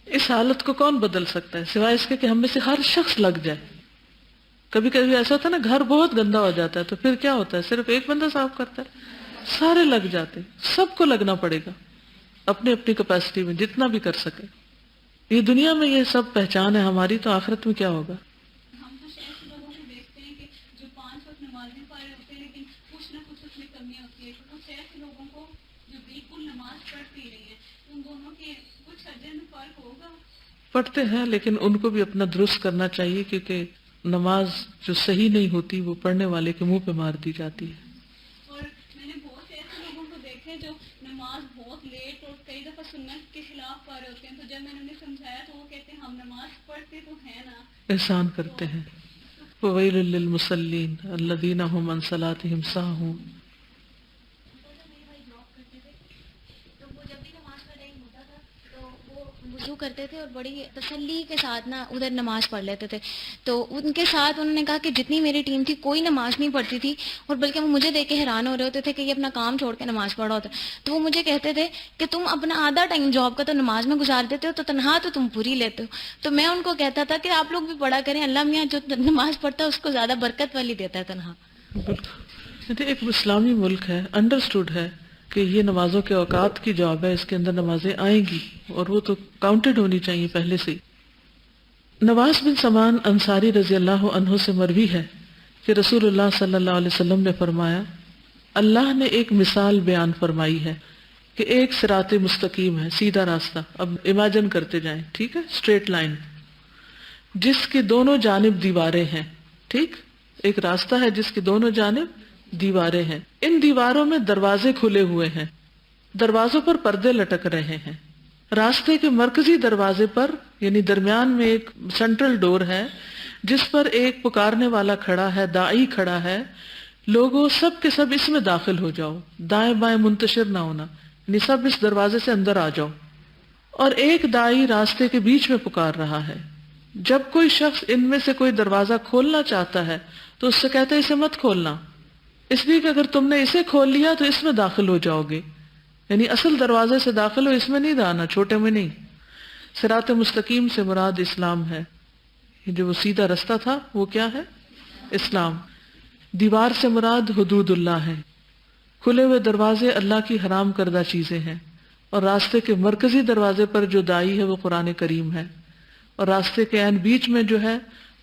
اس حالت کو کون بدل سکتا ہے سوائے اس کے کہ ہم میں سے ہر شخص لگ جائے. کبھی کبھی ایسا ہوتا ہے نا، گھر بہت گندا ہو جاتا ہے تو پھر کیا ہوتا ہے، صرف ایک بندہ صاف کرتا ہے، سارے لگ جاتے. سب کو لگنا پڑے گا اپنی اپنی کیپیسٹی میں جتنا بھی کر سکے. یہ دنیا میں یہ سب پہچان ہے ہماری، تو آخرت میں کیا ہوگا؟ ہم کچھ ایسے لوگوں کو دیکھتے ہیں کہ جو 5 وقت نماز نہیں پڑھ رہے ہوتے ہیں لیکن کچھ نہ کچھ اس میں کمی ہوتی ہے. کچھ ایسے لوگوں کو جو بالکل نماز پڑھتے ہی نہیں ہیں، ان دونوں کے کچھ اجر میں فرق ہوگا. پڑھتے ہیں لیکن ان کو بھی اپنا درست کرنا چاہیے، کیونکہ نماز جو صحیح نہیں ہوتی وہ پڑھنے والے کے منہ پہ مار دی جاتی ہے. اور میں نے بہت سے ایسے لوگوں کو دیکھے جو نماز بہت لیٹ اور کئی دفعہ سنت کے خلاف پڑھ رہے ہوتے ہیں، تو جب میں نے انہیں سمجھایا تو وہ کہتے ہیں ہم نماز پڑھتے تو ہیں نا. احسان کرتے ہیں. وَوَيْلٌ لِّلْمُصَلِّينَ الَّذِينَ هُمْ عَنْ صَلَاتِهِمْ سَاهُونَ. تو وہ جب بھی نماز کا ٹائم ہوتا تھا تو وہ وضو کرتے تھے اور بڑی تسلی کے ساتھ نا ادھر نماز پڑھ لیتے تھے. تو ان کے ساتھ انہوں نے کہا کہ جتنی میری ٹیم تھی کوئی نماز نہیں پڑھتی تھی، اور بلکہ وہ مجھے دیکھ کے حیران ہو رہے ہوتے تھے کہ یہ اپنا کام چھوڑ کے نماز پڑھا ہوتا ہے. تو وہ مجھے کہتے تھے کہ تم اپنا آدھا ٹائم جاب کا تو نماز میں گزار دیتے ہو، تو تنہا تو تم پوری لیتے ہو. تو میں ان کو کہتا تھا کہ آپ لوگ بھی پڑھا کریں، اللہ میاں جو نماز پڑھتا ہے اس کو زیادہ برکت والی دیتا ہے تنہا. بالکل. ایک اسلامی ملک ہے، انڈرسٹوڈ ہے کہ یہ نمازوں کے اوقات کی جاب ہے، اس کے اندر نمازیں آئیں گی اور وہ تو کاؤنٹڈ ہونی چاہیے پہلے سے. نواس بن سمان انصاری رضی اللہ عنہ سے مروی ہے کہ رسول اللہ صلی اللہ علیہ وسلم نے فرمایا، اللہ نے ایک مثال بیان فرمائی ہے کہ ایک صراط مستقیم ہے، سیدھا راستہ. اب امیجن کرتے جائیں، ٹھیک ہے، اسٹریٹ لائن جس کے دونوں جانب دیواریں ہیں. ٹھیک، ایک راستہ ہے جس کے دونوں جانب دیواریں ہیں. ان دیواروں میں دروازے کھلے ہوئے ہیں، دروازوں پر پردے لٹک رہے ہیں. راستے کے مرکزی دروازے پر یعنی درمیان میں ایک سینٹرل ڈور ہے جس پر ایک پکارنے والا کھڑا ہے، داعی کھڑا ہے. لوگوں سب کے سب اس میں داخل ہو جاؤ، دائیں بائیں منتشر نہ ہونا، یعنی سب اس دروازے سے اندر آ جاؤ. اور ایک داعی راستے کے بیچ میں پکار رہا ہے. جب کوئی شخص ان میں سے کوئی دروازہ کھولنا چاہتا ہے تو اس سے کہتا ہے اسے مت کھولنا، اس لیے کہ اگر تم نے اسے کھول لیا تو اس میں داخل ہو جاؤ گے. یعنی اصل دروازے سے داخل ہو، اس میں نہیں جانا، چھوٹے میں نہیں. صراط مستقیم سے مراد اسلام ہے. یہ جو وہ سیدھا رستہ تھا وہ کیا ہے؟ اسلام. دیوار سے مراد حدود اللہ ہے. کھلے ہوئے دروازے اللہ کی حرام کردہ چیزیں ہیں. اور راستے کے مرکزی دروازے پر جو داعی ہے وہ قرآن کریم ہے. اور راستے کے عین بیچ میں جو ہے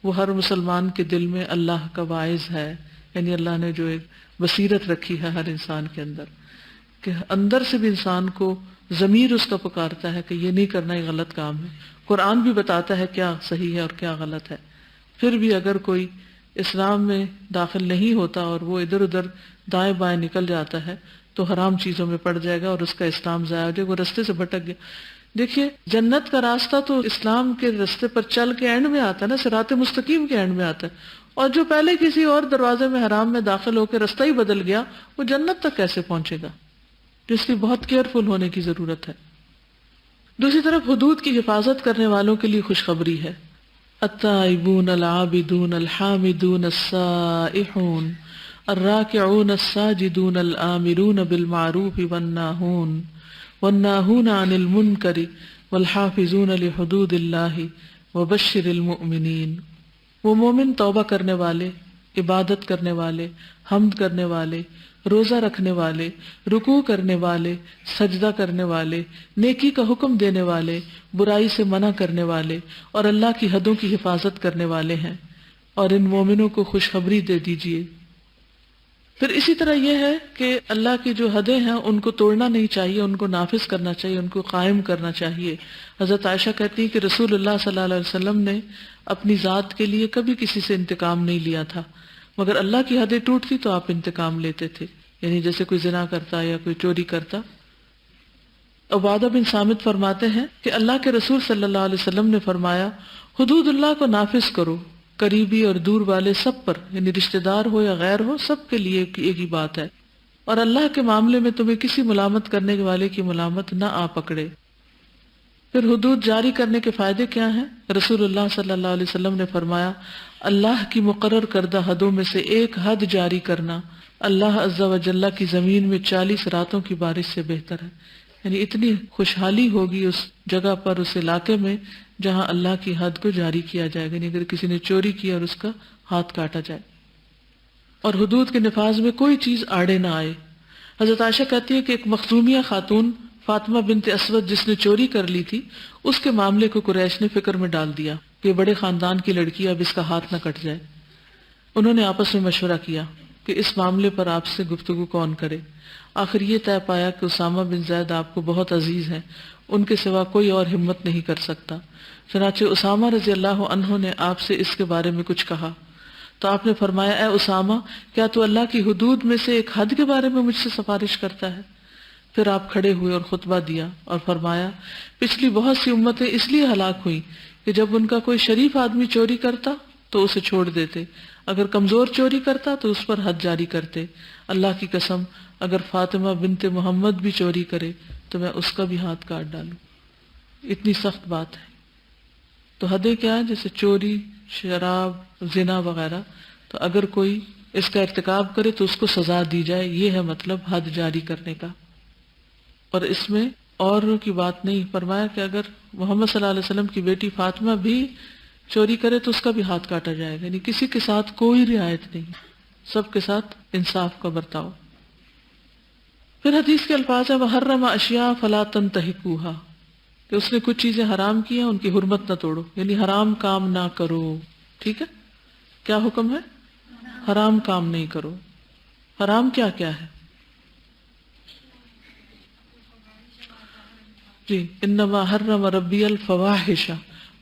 وہ ہر مسلمان کے دل میں اللہ کا واعظ ہے. یعنی اللہ نے جو ایک بصیرت رکھی ہے ہر انسان کے اندر کہ اندر سے بھی انسان کو ضمیر اس کا پکارتا ہے کہ یہ نہیں کرنا، یہ غلط کام ہے. قرآن بھی بتاتا ہے کیا صحیح ہے اور کیا غلط ہے. پھر بھی اگر کوئی اسلام میں داخل نہیں ہوتا اور وہ ادھر ادھر دائیں بائیں نکل جاتا ہے تو حرام چیزوں میں پڑ جائے گا اور اس کا اسلام ضائع ہو جائے گا، وہ رستے سے بھٹک گیا. دیکھیے جنت کا راستہ تو اسلام کے رستے پر چل کے اینڈ میں آتا ہے نا، صراط مستقیم کے اینڈ میں آتا ہے. اور جو پہلے کسی اور دروازے میں حرام میں داخل ہو کے رستہ ہی بدل گیا، وہ جنت تک کیسے پہنچے گا؟ اس لیے بہت کیئرفل ہونے کی ضرورت ہے. دوسری طرف حدود کی حفاظت کرنے والوں کے لیے خوشخبری ہے. التائبون العابدون الحامدون السائحون الراکعون الساجدون الآمرون بالمعروف والناہون عن المنکر والحافظون لحدود اللہ وبشر المؤمنین. وہ مومن توبہ کرنے والے، عبادت کرنے والے، حمد کرنے والے، روزہ رکھنے والے، رکوع کرنے والے، سجدہ کرنے والے، نیکی کا حکم دینے والے، برائی سے منع کرنے والے اور اللہ کی حدوں کی حفاظت کرنے والے ہیں، اور ان مومنوں کو خوشخبری دے دیجیے. پھر اسی طرح یہ ہے کہ اللہ کی جو حدیں ہیں ان کو توڑنا نہیں چاہیے، ان کو نافذ کرنا چاہیے، ان کو قائم کرنا چاہیے. حضرت عائشہ کہتی ہیں کہ رسول اللہ صلی اللہ علیہ وسلم نے اپنی ذات کے لیے کبھی کسی سے انتقام نہیں لیا تھا، مگر اللہ کی حدیں ٹوٹتی تو آپ انتقام لیتے تھے. یعنی جیسے کوئی زنا کرتا یا کوئی چوری کرتا. عبادہ بن صامت فرماتے ہیں کہ اللہ کے رسول صلی اللہ علیہ وسلم نے فرمایا، حدود اللہ کو نافذ کرو، قریبی اور دور والے سب پر، یعنی رشتہ دار ہو یا غیر ہو، سب کے لیے ایک ہی بات ہے، اور اللہ کے معاملے میں تمہیں کسی ملامت کرنے والے کی ملامت نہ آ پکڑے. پھر حدود جاری کرنے کے فائدے کیا ہیں؟ رسول اللہ صلی اللہ علیہ وسلم نے فرمایا اللہ کی مقرر کردہ حدوں میں سے ایک حد جاری کرنا اللہ عز و جل کی زمین میں 40 راتوں کی بارش سے بہتر ہے. یعنی اتنی خوشحالی ہوگی اس جگہ پر، اس علاقے میں جہاں اللہ کی حد کو جاری کیا جائے گا. یعنی اگر کسی نے چوری کی اور اس کا ہاتھ کاٹا جائے. اور حدود کے نفاذ میں کوئی چیز آڑے نہ آئے. حضرت عائشہ کہتی ہے کہ ایک مخزومیہ خاتون فاطمہ بنت اسود جس نے چوری کر لی تھی، اس کے معاملے کو قریش نے فکر میں ڈال دیا کہ یہ بڑے خاندان کی لڑکی ہے، اب اس کا ہاتھ نہ کٹ جائے. انہوں نے آپس میں مشورہ کیا کہ اس معاملے پر آپ سے گفتگو کون کرے. آخر یہ طے پایا کہ اسامہ بن زید آپ کو بہت عزیز ہیں، ان کے سوا کوئی اور ہمت نہیں کر سکتا. چنانچہ اسامہ رضی اللہ عنہ نے آپ سے اس کے بارے میں کچھ کہا تو آپ نے فرمایا اے اسامہ، کیا تو اللہ کی حدود میں سے ایک حد کے بارے میں مجھ سے سفارش کرتا ہے؟ پھر آپ کھڑے ہوئے اور خطبہ دیا اور فرمایا پچھلی بہت سی امتیں اس لیے ہلاک ہوئیں کہ جب ان کا کوئی شریف آدمی چوری کرتا تو اسے چھوڑ دیتے، اگر کمزور چوری کرتا تو اس پر حد جاری کرتے. اللہ کی قسم اگر فاطمہ بنت محمد بھی چوری کرے تو میں اس کا بھی ہاتھ کاٹ ڈالوں. اتنی سخت بات ہے. تو حدیں کیا ہے؟ جیسے چوری، شراب، زنا وغیرہ. تو اگر کوئی اس کا ارتکاب کرے تو اس کو سزا دی جائے، یہ ہے مطلب حد جاری کرنے کا. اور اس میں اوروں کی بات نہیں. فرمایا کہ اگر محمد صلی اللہ علیہ وسلم کی بیٹی فاطمہ بھی چوری کرے تو اس کا بھی ہاتھ کاٹا جائے گا. یعنی کسی کے ساتھ کوئی رعایت نہیں، سب کے ساتھ انصاف کا برتاؤ. پھر حدیث کے الفاظ ہیں وَحَرَّمَ أَشْيَاءَ فَلَا تَنْتَهِكُوهَا، کہ اس نے کچھ چیزیں حرام کی ہیں، ان کی حرمت نہ توڑو، یعنی حرام کام نہ کرو. ٹھیک ہے؟ کیا حکم ہے؟ حرام کام نہیں کرو. حرام کیا کیا ہے؟ جی انما حرم ربی الفواحش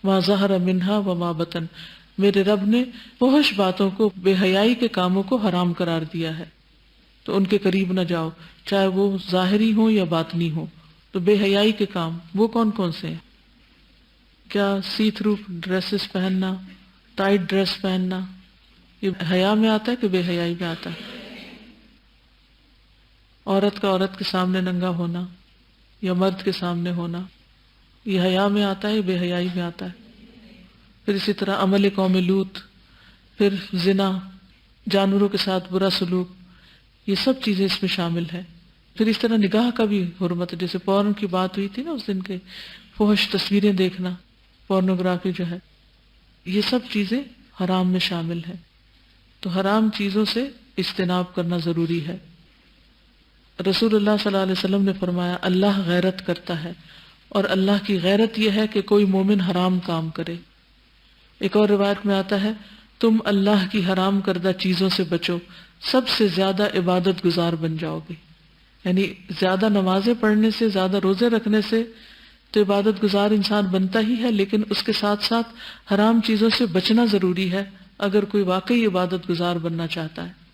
ما ظہر منہا وما بطن، میرے رب نے فحش باتوں کو، بے حیائی کے کاموں کو حرام قرار دیا ہے، تو ان کے قریب نہ جاؤ، چاہے وہ ظاہری ہوں یا باطنی ہوں. تو بے حیائی کے کام وہ کون کون سے ہیں؟ کیا سی تھرو ڈریسز پہننا، ٹائٹ ڈریس پہننا، یہ حیا میں آتا ہے کہ بے حیائی میں آتا ہے؟ عورت کا عورت کے سامنے ننگا ہونا یا مرد کے سامنے ہونا، یہ حیا میں آتا ہے یا بے حیائی میں آتا ہے؟ پھر اسی طرح عمل قوم لوط، پھر زنا، جانوروں کے ساتھ برا سلوک، یہ سب چیزیں اس میں شامل ہیں. پھر اس طرح نگاہ کا بھی حرمت ہے، جیسے پورن کی بات ہوئی تھی نا اس دن کے، فحش تصویریں دیکھنا، پورنوگرافی جو ہے، یہ سب چیزیں حرام میں شامل ہیں. تو حرام چیزوں سے اجتناب کرنا ضروری ہے. رسول اللہ صلی اللہ علیہ وسلم نے فرمایا اللہ غیرت کرتا ہے، اور اللہ کی غیرت یہ ہے کہ کوئی مومن حرام کام کرے. ایک اور روایت میں آتا ہے تم اللہ کی حرام کردہ چیزوں سے بچو، سب سے زیادہ عبادت گزار بن جاؤ گے. یعنی زیادہ نمازیں پڑھنے سے، زیادہ روزے رکھنے سے تو عبادت گزار انسان بنتا ہی ہے، لیکن اس کے ساتھ ساتھ حرام چیزوں سے بچنا ضروری ہے اگر کوئی واقعی عبادت گزار بننا چاہتا ہے.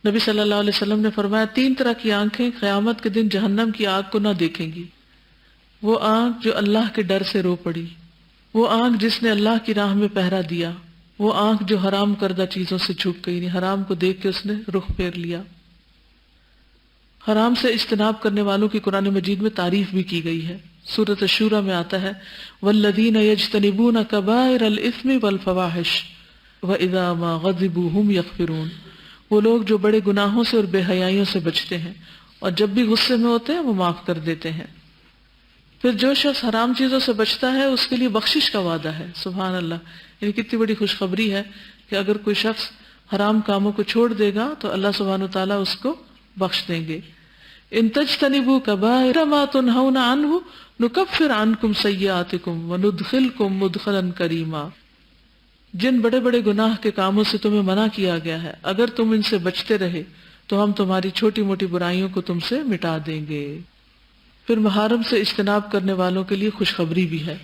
نبی صلی اللہ علیہ وسلم نے فرمایا 3 طرح کی آنکھیں قیامت کے دن جہنم کی آگ کو نہ دیکھیں گی. وہ آنکھ جو اللہ کے ڈر سے رو پڑی، وہ آنکھ جس نے اللہ کی راہ میں پہرا دیا، وہ آنکھ جو حرام کردہ چیزوں سے جھک گئی، حرام کو دیکھ کے اس نے رخ پھیر لیا. حرام سے اجتناب کرنے والوں کی قرآن مجید میں تعریف بھی کی گئی ہے. سورۃ الشورى میں آتا ہے والذین یجتنبون کبائر الاثم والفواحش واذا ما غضبوا هم یغفرون، وہ لوگ جو بڑے گناہوں سے اور بے حیائیوں سے بچتے ہیں اور جب بھی غصے میں ہوتے ہیں وہ معاف کر دیتے ہیں. پھر جو شخص حرام چیزوں سے بچتا ہے اس کے لیے بخشش کا وعدہ ہے. سبحان اللہ، یعنی کتنی بڑی خوشخبری ہے کہ اگر کوئی شخص حرام کاموں کو چھوڑ دے گا تو اللہ سبحانہ وتعالیٰ اس کو بخش دیں گے. ان تجتنبوا کبائر ما تنہون عنہ نکفر عنکم سیئاتکم وندخلکم مدخلا کریما. جن بڑے بڑے گناہ کے کاموں سے تمہیں منع کیا گیا ہے، اگر تم ان سے بچتے رہے تو ہم تمہاری چھوٹی موٹی برائیوں کو تم سے مٹا دیں گے. پھر محارم سے اجتناب کرنے والوں کے لیے خوشخبری بھی ہے.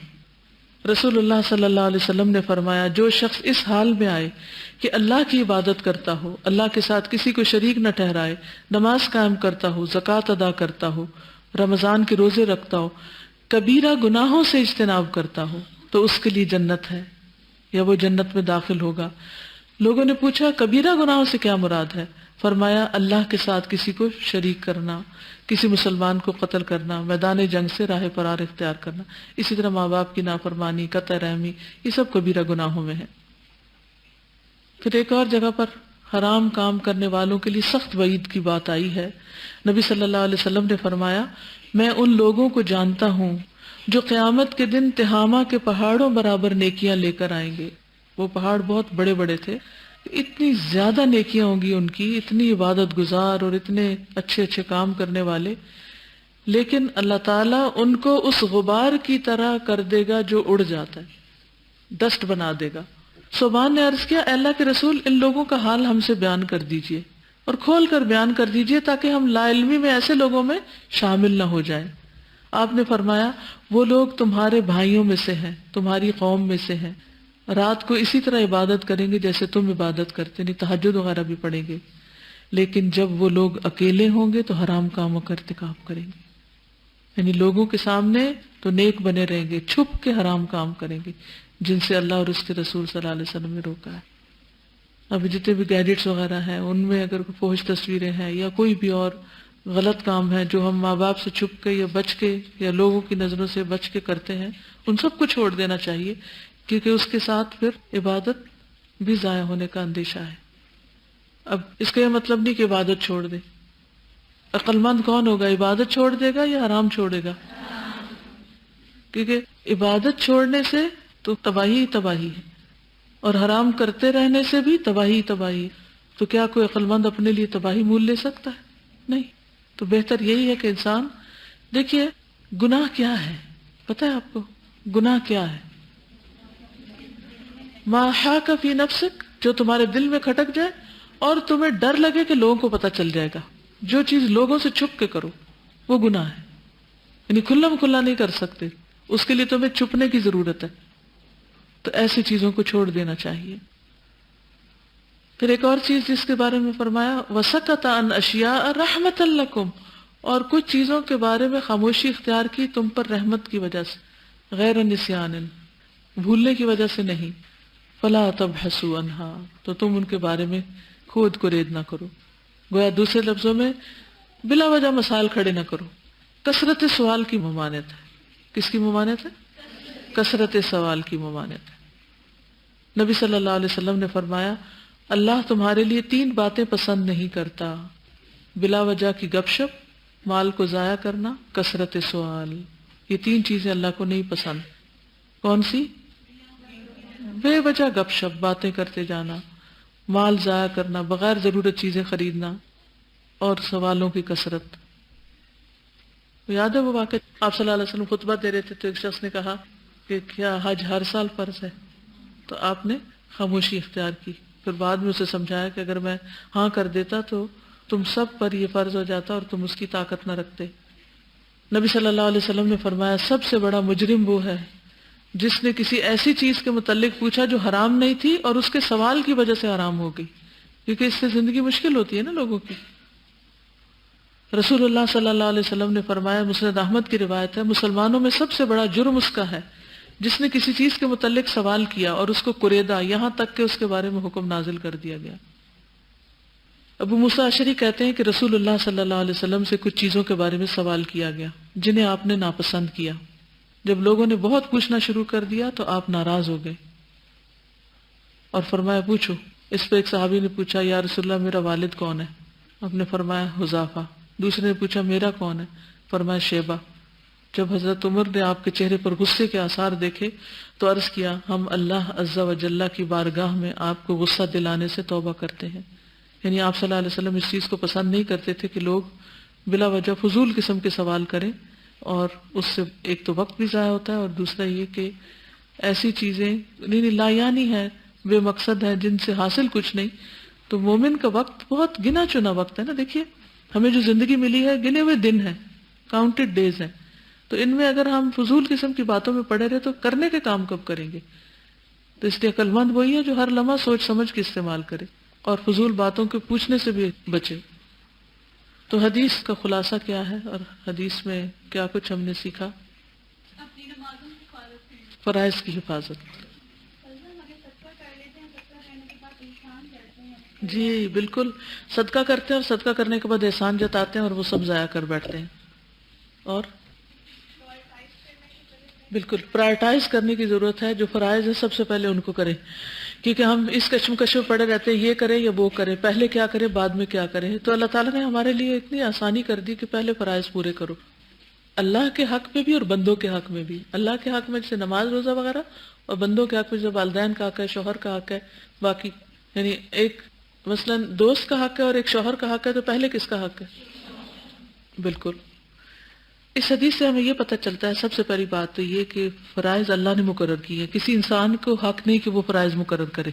رسول اللہ صلی اللہ علیہ وسلم نے فرمایا جو شخص اس حال میں آئے کہ اللہ کی عبادت کرتا ہو، اللہ کے ساتھ کسی کو شریک نہ ٹھہرائے، نماز قائم کرتا ہو، زکوٰۃ ادا کرتا ہو، رمضان کے روزے رکھتا ہو، کبیرہ گناہوں سے اجتناب کرتا ہو، تو اس کے لیے جنت ہے یا وہ جنت میں داخل ہوگا. لوگوں نے پوچھا کبیرہ گناہوں سے کیا مراد ہے؟ فرمایا اللہ کے ساتھ کسی کو شریک کرنا، کسی مسلمان کو قتل کرنا، میدان جنگ سے راہ فرار اختیار کرنا، اسی طرح ماں باپ کی نافرمانی، قطع رحمی، یہ سب کبیرہ گناہوں میں ہے۔ پھر ایک اور جگہ پر حرام کام کرنے والوں کے لیے سخت وعید کی بات آئی ہے۔ نبی صلی اللہ علیہ وسلم نے فرمایا میں ان لوگوں کو جانتا ہوں جو قیامت کے دن تہامہ کے پہاڑوں برابر نیکیاں لے کر آئیں گے۔ وہ پہاڑ بہت بڑے بڑے تھے، اتنی زیادہ نیکیاں ہوں گی ان کی، اتنی عبادت گزار اور اتنے اچھے اچھے کام کرنے والے، لیکن اللہ تعالیٰ ان کو اس غبار کی طرح کر دے گا جو اڑ جاتا ہے، ڈسٹ بنا دے گا۔ صوبان نے عرض کیا اے اللہ کے رسول، ان لوگوں کا حال ہم سے بیان کر دیجئے اور کھول کر بیان کر دیجئے تاکہ ہم لا علمی میں ایسے لوگوں میں شامل نہ ہو جائیں۔ آپ نے فرمایا وہ لوگ تمہارے بھائیوں میں سے ہیں، تمہاری قوم میں سے ہیں، رات کو اسی طرح عبادت کریں گے جیسے تم عبادت کرتے، نہیں تہجد وغیرہ بھی پڑھیں گے، لیکن جب وہ لوگ اکیلے ہوں گے تو حرام کاموں کا ارتکاب کریں گے۔ یعنی لوگوں کے سامنے تو نیک بنے رہیں گے، چھپ کے حرام کام کریں گے جن سے اللہ اور اس کے رسول صلی اللہ علیہ وسلم نے روکا ہے۔ اب جتنے بھی گیجٹس وغیرہ ہیں ان میں اگر کوئی فحش تصویریں ہیں یا کوئی بھی اور غلط کام ہے جو ہم ماں باپ سے چھپ کے یا بچ کے یا لوگوں کی نظروں سے بچ کے کرتے ہیں، ان سب کو چھوڑ دینا چاہیے، کیونکہ اس کے ساتھ پھر عبادت بھی ضائع ہونے کا اندیشہ ہے۔ اب اس کا یہ مطلب نہیں کہ عبادت چھوڑ دے۔ عقل مند کون ہوگا، عبادت چھوڑ دے گا یا حرام چھوڑے گا؟ کیونکہ عبادت چھوڑنے سے تو تباہی ہی تباہی ہے، اور حرام کرتے رہنے سے بھی تباہی ہی تباہی ہے۔ تو کیا کوئی عقل مند اپنے لیے تباہی مول لے سکتا ہے؟ نہیں۔ تو بہتر یہی ہے کہ انسان دیکھیے گناہ کیا ہے، پتہ ہے آپ کو گناہ کیا ہے؟ ما حاک فی نفسک، جو تمہارے دل میں کھٹک جائے اور تمہیں ڈر لگے کہ لوگوں کو پتہ چل جائے گا، جو چیز لوگوں سے چھپ کے کرو وہ گناہ ہے۔ یعنی کھلا کھلا نہیں کر سکتے، اس کے لیے تمہیں چھپنے کی ضرورت ہے، تو ایسی چیزوں کو چھوڑ دینا چاہیے۔ پھر ایک اور چیز جس کے بارے میں فرمایا وَسَكَتَ عَنْ أَشْيَاءَ رَحْمَةً لَكُمْ، اور کچھ چیزوں کے بارے میں خاموشی اختیار کی تم پر رحمت کی وجہ سے، غیر نسیان، بھولنے کی وجہ سے نہیں۔ فَلَا تَبْحَثُوا عَنْهَا، تو تم ان کے بارے میں کھود کرید نہ کرو۔ گویا دوسرے لفظوں میں بلا وجہ مسائل کھڑے نہ کرو۔ کثرت سوال کی ممانعت ہے۔ کس کی ممانعت ہے؟ کثرت سوال کی ممانعت ہے۔ نبی صلی اللہ علیہ وسلم نے فرمایا اللہ تمہارے لیے 3 باتیں پسند نہیں کرتا، بلا وجہ کی گپ شپ، مال کو ضائع کرنا، کثرت سوال۔ یہ 3 چیزیں اللہ کو نہیں پسند۔ کون سی؟ بے وجہ گپ شپ، باتیں کرتے جانا، مال ضائع کرنا، بغیر ضرورت چیزیں خریدنا، اور سوالوں کی کثرت۔ یاد ہے وہ واقعہ آپ صلی اللہ علیہ وسلم خطبہ دے رہے تھے تو ایک شخص نے کہا کہ کیا حج ہر سال فرض ہے؟ تو آپ نے خاموشی اختیار کی، پھر بعد میں اسے سمجھایا کہ اگر میں ہاں کر دیتا تو تم سب پر یہ فرض ہو جاتا اور تم اس کی طاقت نہ رکھتے۔ نبی صلی اللہ علیہ وسلم نے فرمایا سب سے بڑا مجرم وہ ہے جس نے کسی ایسی چیز کے متعلق پوچھا جو حرام نہیں تھی اور اس کے سوال کی وجہ سے حرام ہو گئی، کیونکہ اس سے زندگی مشکل ہوتی ہے نا لوگوں کی۔ رسول اللہ صلی اللہ علیہ وسلم نے فرمایا، مسند احمد کی روایت ہے، مسلمانوں میں سب سے بڑا جرم اس کا ہے جس نے کسی چیز کے متعلق سوال کیا اور اس کو کریدا یہاں تک کہ اس کے بارے میں حکم نازل کر دیا گیا۔ ابو موسیٰ اشعری کہتے ہیں کہ رسول اللہ صلی اللہ علیہ وسلم سے کچھ چیزوں کے بارے میں سوال کیا گیا جنہیں آپ نے ناپسند کیا۔ جب لوگوں نے بہت پوچھنا شروع کر دیا تو آپ ناراض ہو گئے اور فرمایا پوچھو۔ اس پہ ایک صحابی نے پوچھا یا رسول اللہ میرا والد کون ہے؟ آپ نے فرمایا حذیفہ۔ دوسرے نے پوچھا میرا کون ہے؟ فرمایا شیبہ۔ جب حضرت عمر نے آپ کے چہرے پر غصے کے آثار دیکھے تو عرض کیا ہم اللہ عز و جل کی بارگاہ میں آپ کو غصہ دلانے سے توبہ کرتے ہیں۔ یعنی آپ صلی اللہ علیہ وسلم اس چیز کو پسند نہیں کرتے تھے کہ لوگ بلا وجہ فضول قسم کے سوال کریں، اور اس سے ایک تو وقت بھی ضائع ہوتا ہے اور دوسرا یہ کہ ایسی چیزیں لا یعنی ہیں، بے مقصد ہیں، جن سے حاصل کچھ نہیں۔ تو مومن کا وقت بہت گنا چنا وقت ہے نا۔ دیکھیے ہمیں جو زندگی ملی ہے گنے ہوئے دن ہیں، کاؤنٹڈ ڈیز ہیں، تو ان میں اگر ہم فضول قسم کی باتوں میں پڑے رہے تو کرنے کے کام کب کریں گے؟ تو اس لیے عقل مند وہی ہے جو ہر لمحہ سوچ سمجھ کے استعمال کرے اور فضول باتوں کے پوچھنے سے بھی بچے۔ تو حدیث کا خلاصہ کیا ہے اور حدیث میں کیا کچھ ہم نے سیکھا؟ اپنی نمازوں کی حفاظت کریں۔ فرائض کی حفاظت۔ اگر تقویٰ کر لیتے ہیں، تقویٰ کرنے کے بعد انسان کرتے ہیں جی بالکل، صدقہ کرتے ہیں اور صدقہ کرنے کے بعد احسان جتاتے ہیں اور وہ سب ضائع کر بیٹھتے ہیں. اور بالکل پرائرٹائز کرنے کی ضرورت ہے. جو فرائض ہے سب سے پہلے ان کو کریں، کیونکہ ہم اس کشمکش میں پڑے رہتے ہیں یہ کریں یا وہ کریں، پہلے کیا کریں بعد میں کیا کریں. تو اللہ تعالیٰ نے ہمارے لیے اتنی آسانی کر دی کہ پہلے فرائض پورے کرو، اللہ کے حق میں بھی اور بندوں کے حق میں بھی. اللہ کے حق میں جیسے نماز روزہ وغیرہ، اور بندوں کے حق میں جیسے والدین کا حق ہے، شوہر کا حق ہے، باقی یعنی ایک مثلا دوست کا حق ہے اور ایک شوہر کا حق ہے، تو پہلے کس کا حق ہے؟ بالکل. اس حدیث سے ہمیں یہ پتہ چلتا ہے سب سے پہلی بات تو یہ کہ فرائض اللہ نے مقرر کی ہے، کسی انسان کو حق نہیں کہ وہ فرائض مقرر کرے.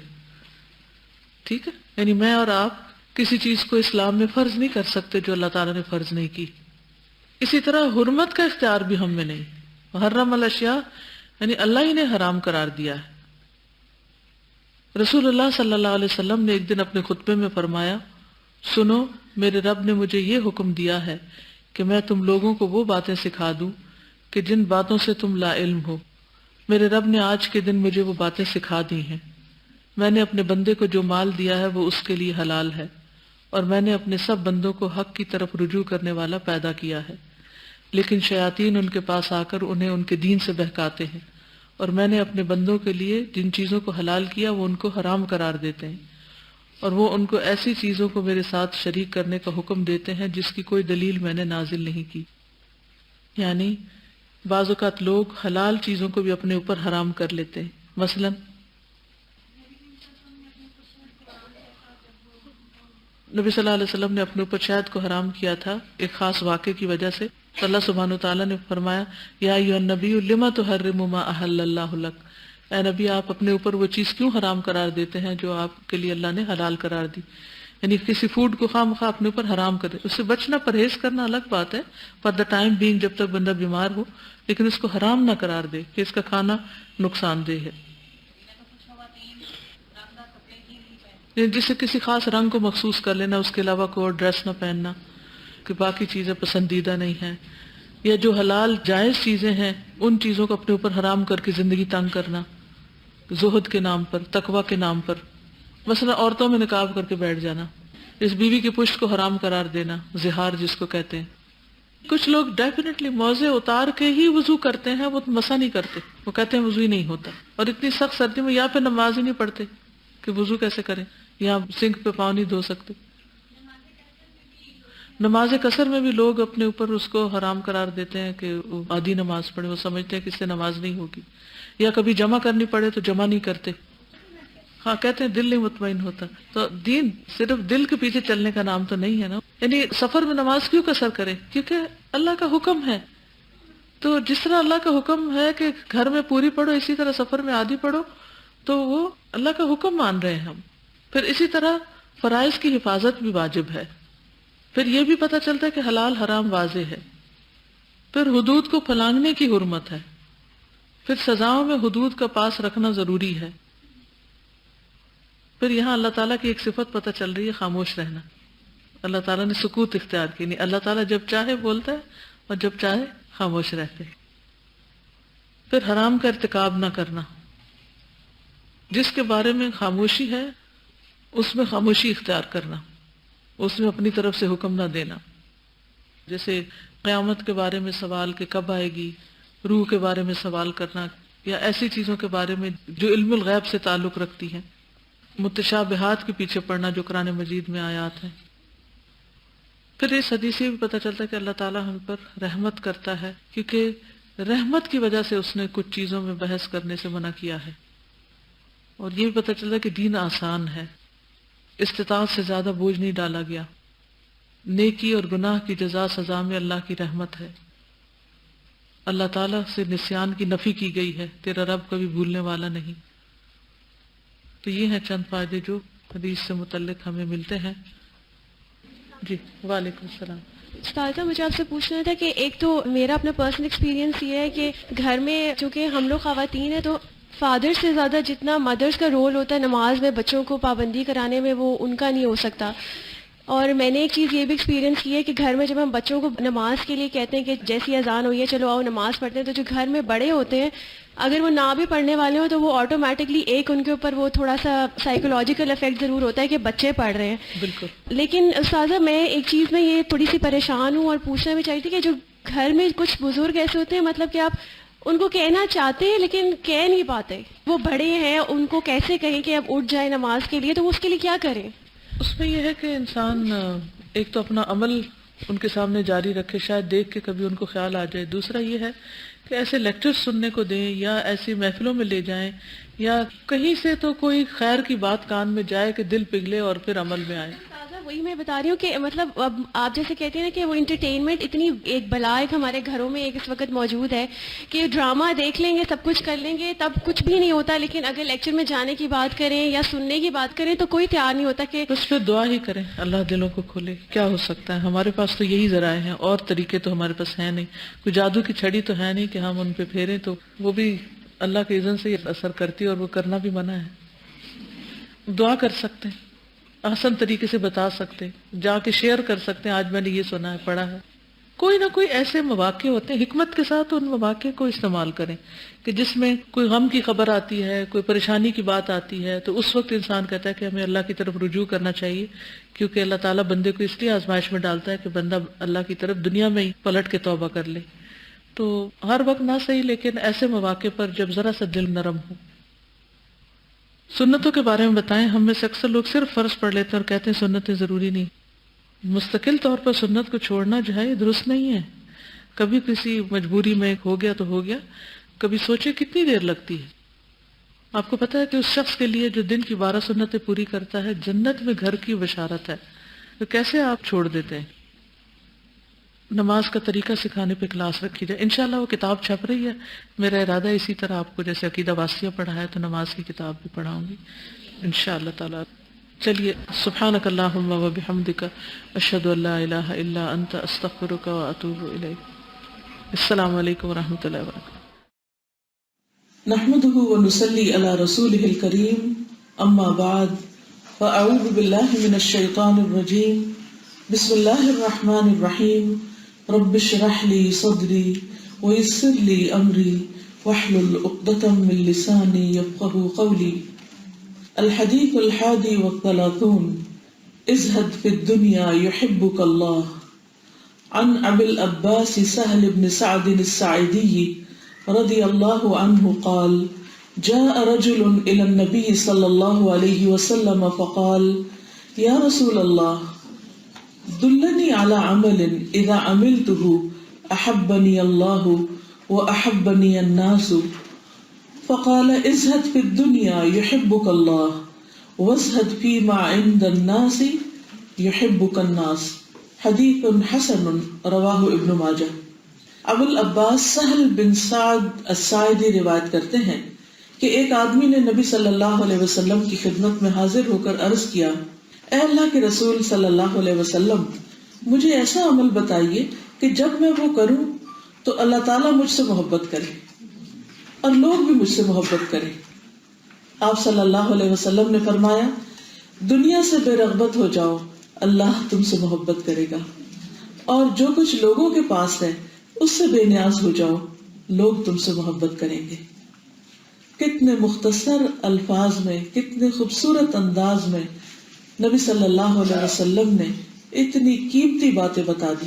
ٹھیک ہے، یعنی میں اور آپ کسی چیز کو اسلام میں فرض نہیں کر سکتے جو اللہ تعالیٰ نے فرض نہیں کی. اسی طرح حرمت کا اختیار بھی ہم میں نہیں. محرم الاشیاء یعنی اللہ ہی نے حرام قرار دیا ہے. رسول اللہ صلی اللہ علیہ وسلم نے ایک دن اپنے خطبے میں فرمایا، سنو میرے رب نے مجھے یہ حکم دیا ہے کہ میں تم لوگوں کو وہ باتیں سکھا دوں کہ جن باتوں سے تم لا علم ہو. میرے رب نے آج کے دن مجھے وہ باتیں سکھا دی ہیں. میں نے اپنے بندے کو جو مال دیا ہے وہ اس کے لیے حلال ہے، اور میں نے اپنے سب بندوں کو حق کی طرف رجوع کرنے والا پیدا کیا ہے، لیکن شیاطین ان کے پاس آ کر انہیں ان کے دین سے بہکاتے ہیں، اور میں نے اپنے بندوں کے لیے جن چیزوں کو حلال کیا وہ ان کو حرام قرار دیتے ہیں، اور وہ ان کو ایسی چیزوں کو میرے ساتھ شریک کرنے کا حکم دیتے ہیں جس کی کوئی دلیل میں نے نازل نہیں کی. یعنی بعض اوقات لوگ حلال چیزوں کو بھی اپنے اوپر حرام کر لیتے ہیں. مثلا نبی صلی اللہ علیہ وسلم نے اپنے اوپر شہد کو حرام کیا تھا ایک خاص واقعے کی وجہ سے. تو اللہ سبحانہ وتعالیٰ نے فرمایا، یا ایھا النبی لما تحرم ما احل اللہ لک، اے نبی آپ اپنے اوپر وہ چیز کیوں حرام قرار دیتے ہیں جو آپ کے لیے اللہ نے حلال قرار دی. یعنی کسی فوڈ کو خواہ مخواہ اپنے اوپر حرام کرے، اس سے بچنا پرہیز کرنا الگ بات ہے فار دا ٹائم بینگ جب تک بندہ بیمار ہو، لیکن اس کو حرام نہ قرار دے کہ اس کا کھانا نقصان دہ ہے. جسے کسی خاص رنگ کو مخصوص کر لینا، اس کے علاوہ کوئی اور ڈریس نہ پہننا، کہ باقی چیزیں پسندیدہ نہیں ہیں، یا جو حلال جائز چیزیں ہیں ان چیزوں کو اپنے اوپر حرام کر کے زندگی تنگ کرنا زہد کے نام پر، تقوی کے نام پر. مثلا عورتوں میں نقاب کر کے بیٹھ جانا، اس بیوی کی پشت کو حرام قرار دینا، زہار جس کو کہتے ہیں. کچھ لوگ ڈیفینیٹلی موزے اتار کے ہی وضو کرتے ہیں، وہ مسا نہیں کرتے، وہ کہتے ہیں وضو ہی نہیں ہوتا. اور اتنی سخت سردی میں یا پھر نماز ہی نہیں پڑھتے کہ وضو کیسے کریں، یا سنک پہ پاؤں نہیں دھو سکتے. نماز قصر میں بھی لوگ اپنے اوپر اس کو حرام قرار دیتے ہیں کہ وہ آدھی نماز پڑھے، وہ سمجھتے ہیں کہ اس سے نماز نہیں ہوگی. یا کبھی جمع کرنی پڑے تو جمع نہیں کرتے، ہاں کہتے ہیں دل نہیں مطمئن ہوتا. تو دین صرف دل کے پیچھے چلنے کا نام تو نہیں ہے نا. یعنی سفر میں نماز کیوں قصر کرے؟ کیونکہ اللہ کا حکم ہے. تو جس طرح اللہ کا حکم ہے کہ گھر میں پوری پڑھو، اسی طرح سفر میں آدھی پڑھو، تو وہ اللہ کا حکم مان رہے ہیں ہم. پھر اسی طرح فرائض کی حفاظت بھی واجب ہے. پھر یہ بھی پتہ چلتا ہے کہ حلال حرام واضح ہے. پھر حدود کو پھلانگنے کی حرمت ہے. پھر سزاؤں میں حدود کا پاس رکھنا ضروری ہے. پھر یہاں اللہ تعالیٰ کی ایک صفت پتہ چل رہی ہے، خاموش رہنا. اللہ تعالیٰ نے سکوت اختیار کی، نہیں اللہ تعالیٰ جب چاہے بولتا ہے اور جب چاہے خاموش رہتے. پھر حرام کا ارتکاب نہ کرنا، جس کے بارے میں خاموشی ہے اس میں خاموشی اختیار کرنا، اس میں اپنی طرف سے حکم نہ دینا. جیسے قیامت کے بارے میں سوال کہ کب آئے گی، روح کے بارے میں سوال کرنا، یا ایسی چیزوں کے بارے میں جو علم الغیب سے تعلق رکھتی ہیں. متشابہات کے پیچھے پڑنا جو قرآن مجید میں آیات ہیں. پھر اس حدیث سے بھی پتہ چلتا ہے کہ اللہ تعالیٰ ہم پر رحمت کرتا ہے، کیونکہ رحمت کی وجہ سے اس نے کچھ چیزوں میں بحث کرنے سے منع کیا ہے. اور یہ بھی پتہ چلتا ہے کہ دین آسان ہے، استطاعت سے زیادہ بوجھ نہیں ڈالا گیا. نیکی اور گناہ کی جزا سزا میں اللہ کی رحمت ہے. اللہ تعالیٰ سے نسیان کی نفی کی گئی ہے، تیرا رب کبھی بھولنے والا نہیں. تو یہ ہیں چند فائدے جو حدیث سے متعلق ہمیں ملتے ہیں. جی وعلیکم السلام. استاذہ مجھے آپ سے پوچھنا تھا کہ ایک تو میرا اپنا پرسنل ایکسپیرینس یہ ہے کہ گھر میں چونکہ ہم لوگ خواتین ہیں، تو فادر سے زیادہ جتنا مدرس کا رول ہوتا ہے نماز میں بچوں کو پابندی کرانے میں، وہ ان کا نہیں ہو سکتا. اور میں نے ایک چیز یہ بھی ایکسپیرینس کی ہے کہ گھر میں جب ہم بچوں کو نماز کے لیے کہتے ہیں کہ جیسی اذان ہوئی ہے چلو آؤ نماز پڑھتے ہیں، تو جو گھر میں بڑے ہوتے ہیں اگر وہ نہ بھی پڑھنے والے ہوں تو وہ آٹومیٹکلی ایک ان کے اوپر وہ تھوڑا سا سائیکولوجیکل افیکٹ ضرور ہوتا ہے کہ بچے پڑھ رہے ہیں. بالکل. لیکن استاذہ میں ایک چیز میں یہ تھوڑی سی پریشان ہوں اور پوچھنا بھی چاہیے تھی کہ جو گھر میں کچھ بزرگ ایسے ہوتے ہیں مطلب کہ آپ ان کو کہنا چاہتے ہیں لیکن کہہ نہیں پاتے, وہ بڑے ہیں, ان کو کیسے کہیں کہ اب اٹھ جائیں نماز کے لیے, تو وہ اس کے لیے کیا کریں؟ اس میں یہ ہے کہ انسان ایک تو اپنا عمل ان کے سامنے جاری رکھے, شاید دیکھ کے کبھی ان کو خیال آ جائے. دوسرا یہ ہے کہ ایسے لیکچر سننے کو دیں یا ایسی محفلوں میں لے جائیں یا کہیں سے تو کوئی خیر کی بات کان میں جائے کہ دل پگھلے اور پھر عمل میں آئے. وہی میں بتا رہی ہوں کہ مطلب اب آپ جیسے کہتے ہیں نا کہ وہ انٹرٹینمنٹ اتنی ایک بلا ایک ہمارے گھروں میں ایک اس وقت موجود ہے کہ ڈرامہ دیکھ لیں گے, سب کچھ کر لیں گے, تب کچھ بھی نہیں ہوتا. لیکن اگر لیکچر میں جانے کی بات کریں یا سننے کی بات کریں تو کوئی تیار نہیں ہوتا کہ بس پھر دعا ہی کریں, اللہ دلوں کو کھولے. کیا ہو سکتا ہے, ہمارے پاس تو یہی ذرائع ہیں, اور طریقے تو ہمارے پاس ہیں نہیں. کوئی جادو کی چھڑی تو ہے نہیں کہ ہم ان پہ پھیریں, تو وہ بھی اللہ کے اذن سے اثر کرتی ہے اور وہ کرنا بھی منع ہے. دعا کر سکتے ہیں, آسان طریقے سے بتا سکتے, جا کے شیئر کر سکتے ہیں, آج میں نے یہ سنا ہے, پڑھا ہے. کوئی نہ کوئی ایسے مواقع ہوتے ہیں, حکمت کے ساتھ ان مواقع کو استعمال کریں کہ جس میں کوئی غم کی خبر آتی ہے, کوئی پریشانی کی بات آتی ہے, تو اس وقت انسان کہتا ہے کہ ہمیں اللہ کی طرف رجوع کرنا چاہیے, کیونکہ اللہ تعالیٰ بندے کو اس لیے آزمائش میں ڈالتا ہے کہ بندہ اللہ کی طرف دنیا میں ہی پلٹ کے توبہ کر لے. تو ہر وقت نہ صحیح, لیکن ایسے مواقع پر جب ذرا سا دل نرم ہو. سنتوں کے بارے میں بتائیں. ہم میں سے اکثر لوگ صرف فرض پڑھ لیتے ہیں اور کہتے ہیں سنتیں ضروری نہیں. مستقل طور پر سنت کو چھوڑنا جو ہے یہ درست نہیں ہے. کبھی کسی مجبوری میں ہو گیا تو ہو گیا, کبھی سوچے کتنی دیر لگتی ہے. آپ کو پتا ہے کہ اس شخص کے لیے جو دن کی 12 سنتیں پوری کرتا ہے جنت میں گھر کی بشارت ہے, تو کیسے آپ چھوڑ دیتے ہیں؟ نماز کا طریقہ سکھانے پہ کلاس رکھی جائے. انشاءاللہ وہ کتاب چھپ رہی ہے. میرا ارادہ اسی طرح آپ کو جیسے عقیدہ واسطیہ پڑھا ہے تو نماز کی کتاب بھی پڑھاؤں گی انشاءاللہ تعالی. چلیے, سبحانک اللہم و بحمدک, اشہد ان لا الہ الا انت, استغفرک و اتوب الیک. السلام علیکم و رحمۃ اللہ وبرکاتہ. نحمده و نصلی علی رسولہ الکریم, اما بعد, فاعوذ باللہ من الشیطان الرجیم, بسم اللہ الرحمن الرحیم. رب اشرح لي صدري ويسر لي امري واحلل عقدة من لساني يفقهوا قولي. الحديث 31 ازهد في الدنيا يحبك الله. عن ابي العباس سهل بن سعد الساعدي رضي الله عنه قال جاء رجل الى النبي صلى الله عليه وسلم فقال يا رسول الله دلني على عمل اذا عملته احبني الله واحبني الناس. فقال ازهد في الدنيا يحبك الله وازهد فيما عند الناس يحبك الناس. حدیث حسن رواہ ابن ماجہ. ابو العباس سہل بن سعد الساعدی روایت کرتے ہیں کہ ایک آدمی نے نبی صلی اللہ علیہ وسلم کی خدمت میں حاضر ہو کر عرض کیا, اے اللہ کے رسول صلی اللہ علیہ وسلم, مجھے ایسا عمل بتائیے کہ جب میں وہ کروں تو اللہ تعالیٰ مجھ سے محبت کرے اور لوگ بھی مجھ سے محبت کریں. آپ صلی اللہ علیہ وسلم نے فرمایا, دنیا سے بے رغبت ہو جاؤ, اللہ تم سے محبت کرے گا, اور جو کچھ لوگوں کے پاس ہے اس سے بے نیاز ہو جاؤ, لوگ تم سے محبت کریں گے. کتنے مختصر الفاظ میں, کتنے خوبصورت انداز میں نبی صلی اللہ علیہ وسلم نے اتنی قیمتی باتیں بتا دی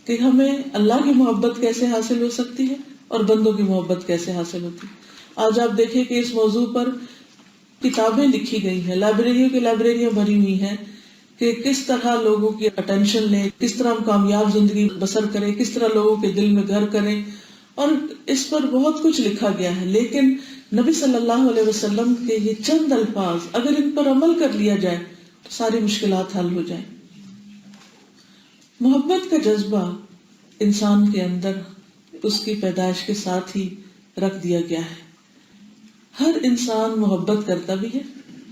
کہ ہمیں اللہ کی محبت کیسے حاصل ہو سکتی ہے اور بندوں کی محبت کیسے حاصل ہوتی ہے. آج آپ دیکھیں کہ اس موضوع پر کتابیں لکھی گئی ہیں, لائبریریوں کی لائبریریاں بھری ہوئی ہیں کہ کس طرح لوگوں کی اٹینشن لیں, کس طرح ہم کامیاب زندگی بسر کریں, کس طرح لوگوں کے دل میں گھر کریں, اور اس پر بہت کچھ لکھا گیا ہے. لیکن نبی صلی اللہ علیہ وسلم کے یہ چند الفاظ اگر ان پر عمل کر لیا جائے تو ساری مشکلات حل ہو جائیں. محبت کا جذبہ انسان کے اندر اس کی پیدائش کے ساتھ ہی رکھ دیا گیا ہے. ہر انسان محبت کرتا بھی ہے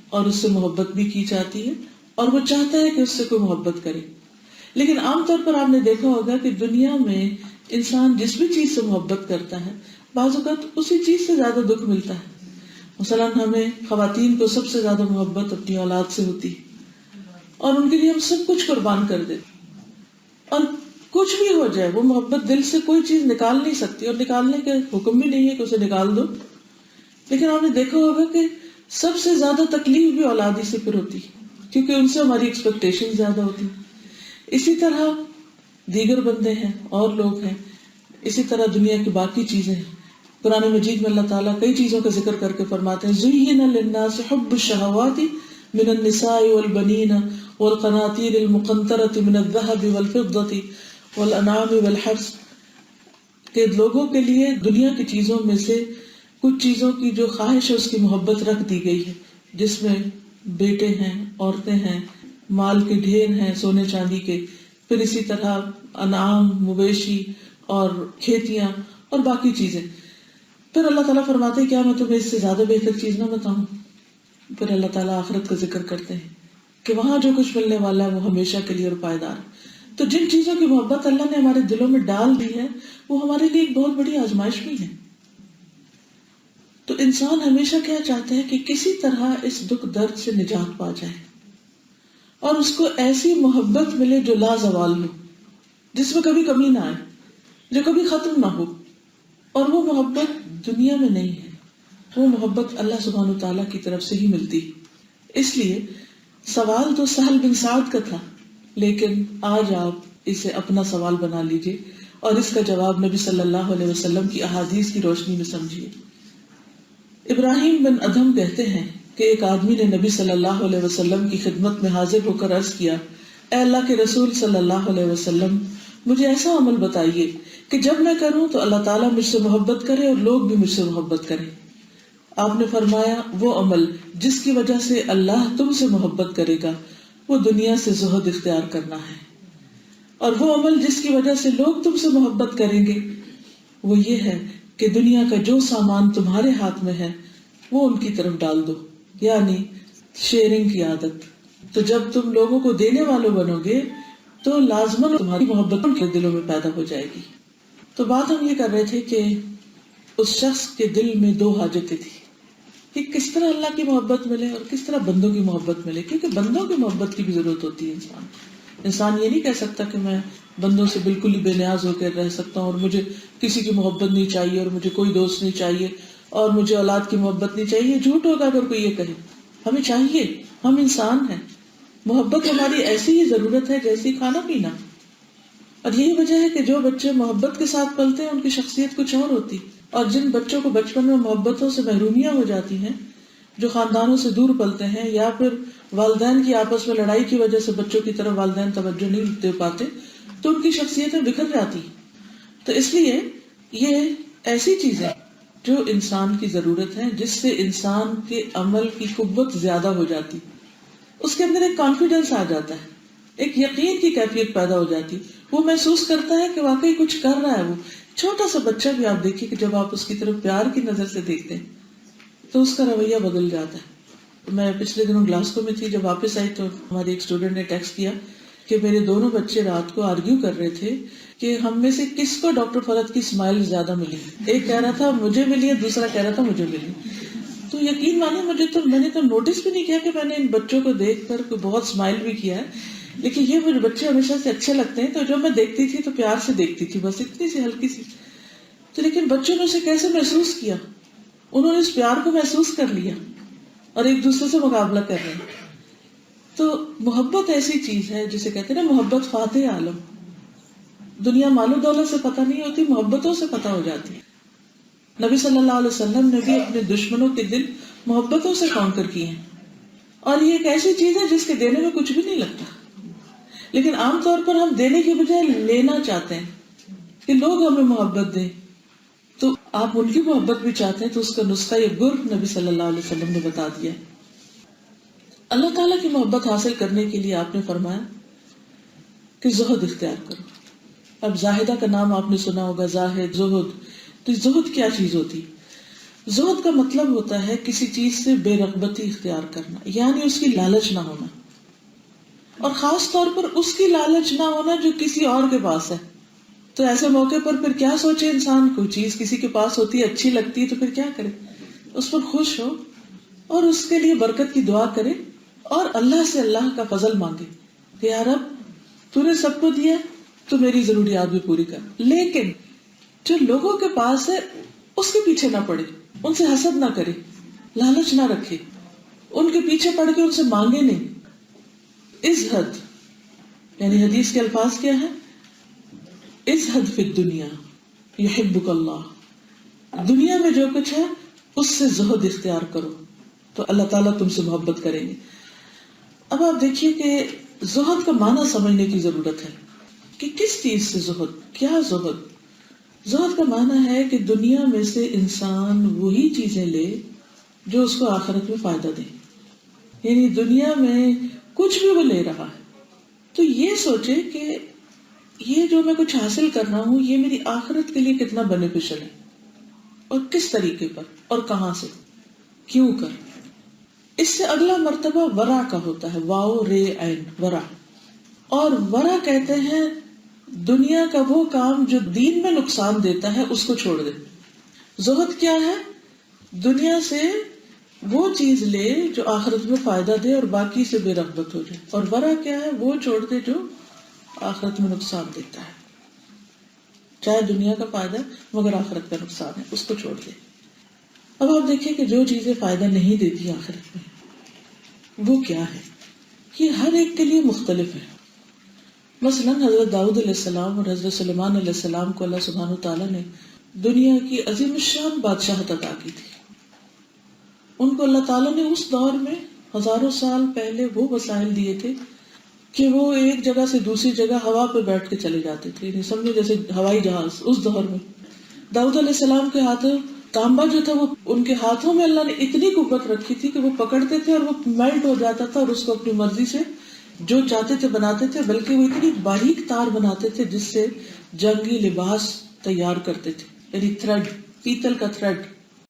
اور اس سے محبت بھی کی جاتی ہے, اور وہ چاہتا ہے کہ اس سے کوئی محبت کرے. لیکن عام طور پر آپ نے دیکھا ہوگا کہ دنیا میں انسان جس بھی چیز سے محبت کرتا ہے بعض اوقات اسی چیز سے زیادہ دکھ ملتا ہے. مثلا ہمیں خواتین کو سب سے زیادہ محبت اپنی اولاد سے ہوتی ہے اور ان کے لیے ہم سب کچھ قربان کر دیتے, اور کچھ بھی ہو جائے وہ محبت دل سے کوئی چیز نکال نہیں سکتی، اور نکالنے کا حکم بھی نہیں ہے کہ اسے نکال دو. لیکن آپ نے دیکھا ہوگا کہ سب سے زیادہ تکلیف بھی اولادی سے پھر ہوتی، کیونکہ ان سے ہماری ایکسپیکٹیشن زیادہ ہوتی. اسی طرح دیگر بندے ہیں اور لوگ ہیں، اسی طرح دنیا کی باقی چیزیں ہیں. قرآن مجید میں اللہ تعالیٰ کئی چیزوں کا ذکر کر کے فرماتے ہیں زُيِّنَ لِلنَّاسِ حُبُّ الشَّهَوَاتِ مِنَ النِّسَاءِ وَالْبَنِينَ وَالْقَنَاطِيرِ الْمُقَنطَرَةِ مِنَ الذَّهَبِ وَالْفِضَّةِ وَالْأَنْعَامِ وَالْحَرْثِ، کہ لوگوں کے لیے دنیا کی چیزوں میں سے کچھ چیزوں کی جو خواہش ہے اس کی محبت رکھ دی گئی ہے، جس میں بیٹے ہیں، عورتیں ہیں، مال کے ڈھیر ہیں سونے چاندی کے، پھر اسی طرح انعام، مویشی اور کھیتیاں اور باقی چیزیں. پھر اللہ تعالیٰ فرماتے ہیں کیا میں تمہیں اس سے زیادہ بہتر چیز نہ بتاؤں؟ پھر اللہ تعالیٰ آخرت کا ذکر کرتے ہیں کہ وہاں جو کچھ ملنے والا ہے وہ ہمیشہ کے لیے اور پائیدار. تو جن چیزوں کی محبت اللہ نے ہمارے دلوں میں ڈال دی ہے وہ ہمارے لیے ایک بہت بڑی آزمائش بھی ہے. تو انسان ہمیشہ کیا چاہتا ہے کہ کسی طرح اس دکھ درد سے نجات پا جائے اور اس کو ایسی محبت ملے جو لا زوال ہو، جس میں کبھی کمی نہ آئے، جو کبھی ختم نہ ہو. اور وہ محبت دنیا میں نہیں ہے، وہ محبت اللہ سبحانہ وتعالیٰ کی طرف سے ہی ملتی. اس لیے سوال تو سہل بن سعد کا تھا، لیکن آج آپ اسے اپنا سوال بنا لیجئے اور اس کا جواب نبی صلی اللہ علیہ وسلم کی احادیث کی روشنی میں سمجھیے. ابراہیم بن ادھم کہتے ہیں کہ ایک آدمی نے نبی صلی اللہ علیہ وسلم کی خدمت میں حاضر ہو کر عرض کیا، اے اللہ کے رسول صلی اللہ علیہ وسلم، مجھے ایسا عمل بتائیے کہ جب میں کروں تو اللہ تعالیٰ مجھ سے محبت کرے اور لوگ بھی مجھ سے محبت کریں. آپ نے فرمایا وہ عمل جس کی وجہ سے اللہ تم سے محبت کرے گا وہ دنیا سے زہد اختیار کرنا ہے، اور وہ عمل جس کی وجہ سے لوگ تم سے محبت کریں گے وہ یہ ہے کہ دنیا کا جو سامان تمہارے ہاتھ میں ہے وہ ان کی طرف ڈال دو، یعنی شیئرنگ کی عادت. تو جب تم لوگوں کو دینے والوں بنو گے تو لازماً تمہاری محبت ان کے دلوں میں پیدا ہو جائے گی. تو بات ہم یہ کر رہے تھے کہ اس شخص کے دل میں دو حاجتیں تھی کہ کس طرح اللہ کی محبت ملے اور کس طرح بندوں کی محبت ملے، کیونکہ بندوں کی محبت کی بھی ضرورت ہوتی ہے. انسان یہ نہیں کہہ سکتا کہ میں بندوں سے بالکل ہی بے نیاز ہو کر رہ سکتا ہوں اور مجھے کسی کی محبت نہیں چاہیے اور مجھے کوئی دوست نہیں چاہیے اور مجھے اولاد کی محبت نہیں چاہیے. جھوٹ ہوگا اگر کوئی یہ کہے. ہمیں چاہیے، ہم انسان ہیں، محبت ہماری ایسی ہی ضرورت ہے جیسی کھانا پینا. اور یہی وجہ ہے کہ جو بچے محبت کے ساتھ پلتے ہیں ان کی شخصیت کچھ اور ہوتی، اور جن بچوں کو بچپن میں محبتوں سے محرومیاں ہو جاتی ہیں، جو خاندانوں سے دور پلتے ہیں یا پھر والدین کی آپس میں لڑائی کی وجہ سے بچوں کی طرف والدین توجہ نہیں دے پاتے، تو ان کی شخصیتیں بکھر جاتی. تو اس لیے یہ ایسی چیزیں جو انسان کی ضرورت ہے، جس سے انسان کے عمل کی قوت زیادہ ہو جاتی، اس کے اندر ایک کانفیڈنس آ جاتا ہے، ایک یقین کی کیفیت پیدا ہو جاتی. وہ محسوس کرتا ہے کہ واقعی کچھ کر رہا ہے. وہ چھوٹا سا بچہ بھی آپ دیکھیے کہ جب آپ اس کی طرف پیار کی نظر سے دیکھتے ہیں تو اس کا رویہ بدل جاتا ہے. میں پچھلے دنوں گلاسکو میں تھی، جب واپس آئی تو ہماری ایک اسٹوڈنٹ نے ٹیکسٹ کیا کہ میرے دونوں بچے رات کو آرگیو کر رہے تھے کہ ہم میں سے کس کو ڈاکٹر فرحت کی اسمائل زیادہ ملی. ایک کہہ رہا تھا مجھے ملی ہے، دوسرا کہہ رہا تھا مجھے ملی. تو یقین مانیے میں نے تو نوٹس بھی نہیں کیا کہ میں نے ان بچوں کو دیکھ کر بہت اسمائل بھی کیا ہے، لیکن یہ مجھے بچے ہمیشہ سے اچھے لگتے ہیں. تو جب میں دیکھتی تھی تو پیار سے دیکھتی تھی، بس اتنی سی ہلکی سی. تو لیکن بچوں نے اسے کیسے محسوس کیا؟ انہوں نے اس پیار کو محسوس کر لیا اور ایک دوسرے سے مقابلہ کر رہے ہیں. تو محبت ایسی چیز ہے جسے کہتے ہیں نا محبت فاتح عالم. دنیا مال و دولت سے پتہ نہیں ہوتی، محبتوں سے پتہ ہو جاتی ہے. نبی صلی اللہ علیہ وسلم نے بھی اپنے دشمنوں کے دل محبتوں سے کانکر کیے ہیں. اور یہ ایک ایسی چیز ہے جس کے دینے میں کچھ بھی نہیں لگتا، لیکن عام طور پر ہم دینے کے بجائے لینا چاہتے ہیں کہ لوگ ہمیں محبت دیں. تو آپ ان کی محبت بھی چاہتے ہیں، تو اس کا نسخہ یہ گر نبی صلی اللہ علیہ وسلم نے بتا دیا. اللہ تعالیٰ کی محبت حاصل کرنے کے لیے آپ نے فرمایا کہ زہد اختیار کرو. اب زاہدہ کا نام آپ نے سنا ہوگا، زاہد، زہد. تو زہد کیا چیز ہوتی؟ زہد کا مطلب ہوتا ہے کسی چیز سے بے رغبتی اختیار کرنا، یعنی اس کی لالچ نہ ہونا، اور خاص طور پر اس کی لالچ نہ ہونا جو کسی اور کے پاس ہے. تو ایسے موقع پر پھر کیا سوچے انسان؟ کوئی چیز کسی کے پاس ہوتی ہے، اچھی لگتی ہے، تو پھر کیا کرے؟ اس پر خوش ہو اور اس کے لیے برکت کی دعا کرے اور اللہ سے اللہ کا فضل مانگے کہ یا رب تو نے سب کو دیا، تو میری ضروریات بھی پوری کر. لیکن جو لوگوں کے پاس ہے اس کے پیچھے نہ پڑے, ان سے حسد نہ کرے, لالچ نہ رکھے, ان کے پیچھے پڑ کے ان سے مانگے نہیں. ازہد یعنی حدیث کے الفاظ کیا ہے؟ ازہد فی الدنیا یحبک اللہ. دنیا میں جو کچھ ہے اس سے زہد اختیار کرو تو اللہ تعالیٰ تم سے محبت کریں گے. اب آپ دیکھیے کہ زہد کا معنی سمجھنے کی ضرورت ہے کہ کس چیز سے زہد, کیا زہد؟ زہد کا معنی ہے کہ دنیا میں سے انسان وہی چیزیں لے جو اس کو آخرت میں فائدہ دے. یعنی دنیا میں کچھ بھی وہ لے رہا ہے تو یہ سوچے کہ یہ جو میں کچھ حاصل کر رہا ہوں یہ میری آخرت کے لیے کتنا بینیفیشل ہے, اور کس طریقے پر, اور کہاں سے, کیوں کر. اس سے اگلا مرتبہ ورع کا ہوتا ہے, واو رے عین, ورع. اور ورع کہتے ہیں دنیا کا وہ کام جو دین میں نقصان دیتا ہے اس کو چھوڑ دے. زہد کیا ہے؟ دنیا سے وہ چیز لے جو آخرت میں فائدہ دے اور باقی سے بے رغبت ہو جائے. اور ورع کیا ہے؟ وہ چھوڑ دے جو آخرت میں نقصان دیتا ہے. چاہے دنیا کا فائدہ مگر آخرت کا نقصان ہے, اس کو چھوڑ دے. اب آپ دیکھیں کہ جو چیزیں فائدہ نہیں دیتی آخرت میں وہ کیا ہے. یہ ہر ایک کے لیے مختلف ہے. مثلا حضرت داؤد علیہ السلام اور حضرت سلیمان علیہ السلام کو اللہ سبحانہ وتعالیٰ نے دنیا کی عظیم الشان بادشاہت عطا کی تھی. ان کو اللہ تعالیٰ نے اس دور میں ہزاروں سال پہلے وہ وسائل دیے تھے کہ وہ ایک جگہ سے دوسری جگہ ہوا پہ بیٹھ کے چلے جاتے تھے. یعنی سمجھو جیسے ہوائی جہاز. اس دور میں داؤد علیہ السلام کے ہاتھوں تانبا جو تھا وہ ان کے ہاتھوں میں اللہ نے اتنی قوت رکھی تھی کہ وہ پکڑتے تھے اور وہ میلٹ ہو جاتا تھا اور اس کو اپنی مرضی سے جو چاہتے تھے بناتے تھے. بلکہ وہ اتنی باریک تار بناتے تھے جس سے جنگی لباس تیار کرتے تھے. یعنی تھریڈ, پیتل کا تھریڈ